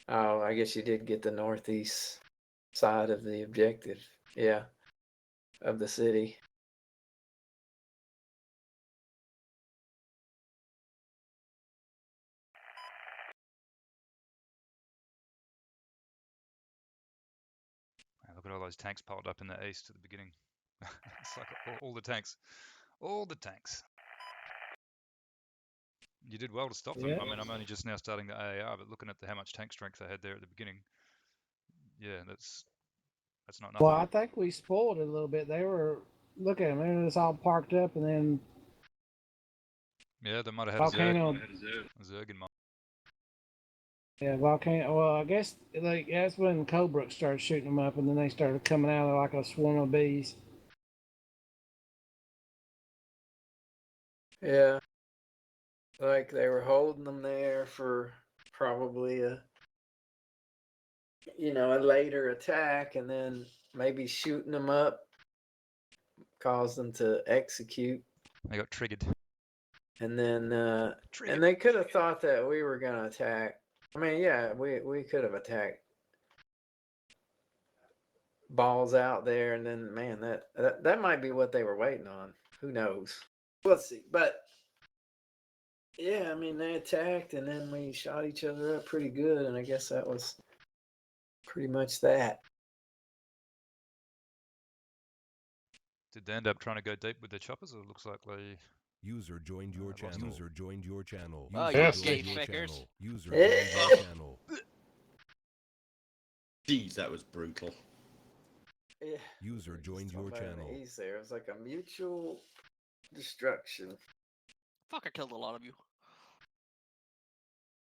Oh, I guess you did get the northeast side of the objective. Yeah. Of the city. Look at all those tanks piled up in the east at the beginning. It's like all the tanks. All the tanks. You did well to stop them. Yeah. I mean, I'm only just now starting the AAR, but looking at how much tank strength they had there at the beginning, yeah, that's not nothing. Well, I think we spoiled it a little bit. They were, look at them, they were just all parked up, and then Yeah, they might have had volcano. a Zerg in mind. Yeah, volcano. Well, I guess like that's when Colebrook started shooting them up, and then they started coming out of like a swarm of bees. Yeah. Like they were holding them there for probably a later attack, and then maybe shooting them up caused them to execute. They got triggered. And then Triggered. and they could have thought that we were gonna attack. I mean, yeah, we could have attacked balls out there, and then man, that might be what they were waiting on. Who knows? We'll see. But yeah, I mean, they attacked, and then we shot each other up pretty good, and I guess that was pretty much that. Did they end up trying to go deep with their choppers, or it looks like they... User joined your channel. User joined your channel. Oh, User you joined gay your fuckers. channel. User Yeah. joined your channel. Jeez, that was brutal. Yeah. User joined your channel. East there. It was like a mutual destruction. Fuck, I killed a lot of you.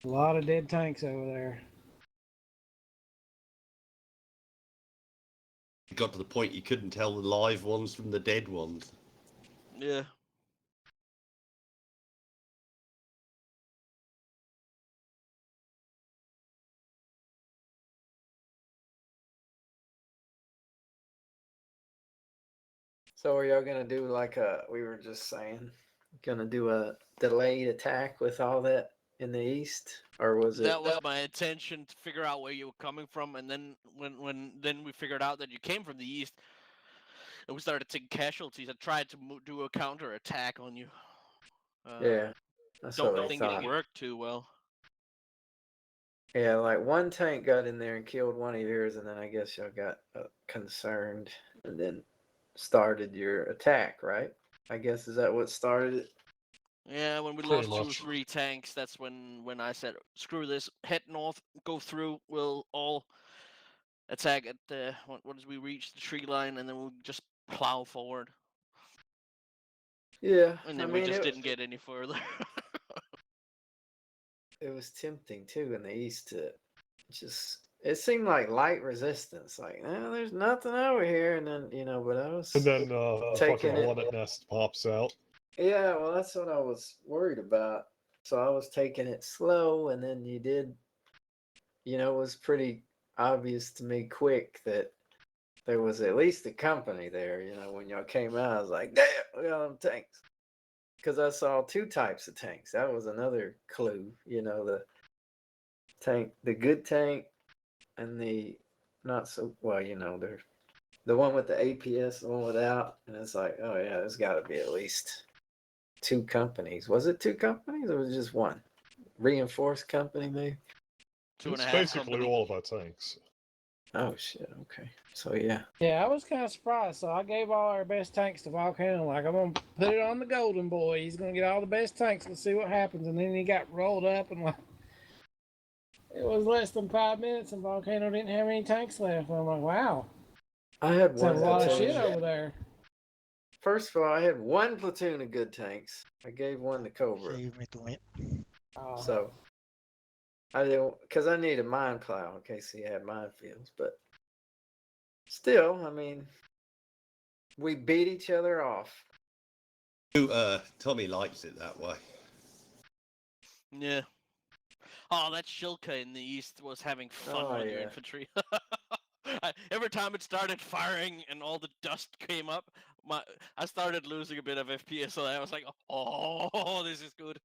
A lot of dead tanks over there. It got to the point you couldn't tell the live ones from the dead ones. Yeah. So are y'all gonna do like we were just saying, gonna do a delayed attack with all that in the east, or was it? That was my intention, to figure out where you were coming from, and then when we figured out that you came from the east, and we started taking casualties, I tried to do a counter attack on you. Yeah, that's what I Don't think thought. it worked too well. Yeah, like one tank got in there and killed one of yours, and then I guess y'all got concerned, and then started your attack, right? I guess is that what started it? Yeah, when we Pretty lost 2 or much. 3 tanks, that's when I said, screw this, head north, go through, we'll all attack at the, what as we reach the tree line, and then we'll just plow forward. Yeah, And then I we mean, just didn't get any further. it was tempting too in the east to just. It seemed like light resistance, like there's nothing over here, and then but I was. And then taking fucking it- hornet nest pops out. Yeah, well, that's what I was worried about. So I was taking it slow, and then you did. It was pretty obvious to me quick that there was at least a company there. When y'all came out, I was like, damn, we got them tanks. Because I saw 2 types of tanks. That was another clue. The tank, the good tank, and the not so well. They're the one with the APS, the one without, and it's like, oh yeah, there's got to be at least 2 companies. Was it 2 companies or was it just one? Reinforced company, maybe? 2.5 It's basically company. all of our tanks. Oh shit. Okay. So yeah. Yeah, I was kind of surprised. So I gave all our best tanks to Volcano. Like, I'm gonna put it on the Golden Boy. He's gonna get all the best tanks. Let's see what happens. And then he got rolled up, and like, it was less than 5 minutes, and Volcano didn't have any tanks left. And I'm like, wow, I had that's a one lot of platoon. shit over there. First of all, I had one platoon of good tanks. I gave one to Cobra. Give me to me. So I didn't, because I need a mine plow in case he had minefields. But still, I mean, we beat each other off. Tommy likes it that way. Yeah. Oh, that Shilka in the east was having fun Oh, with your yeah. infantry. Every time it started firing and all the dust came up, I started losing a bit of FPS. So I was like, oh, this is good.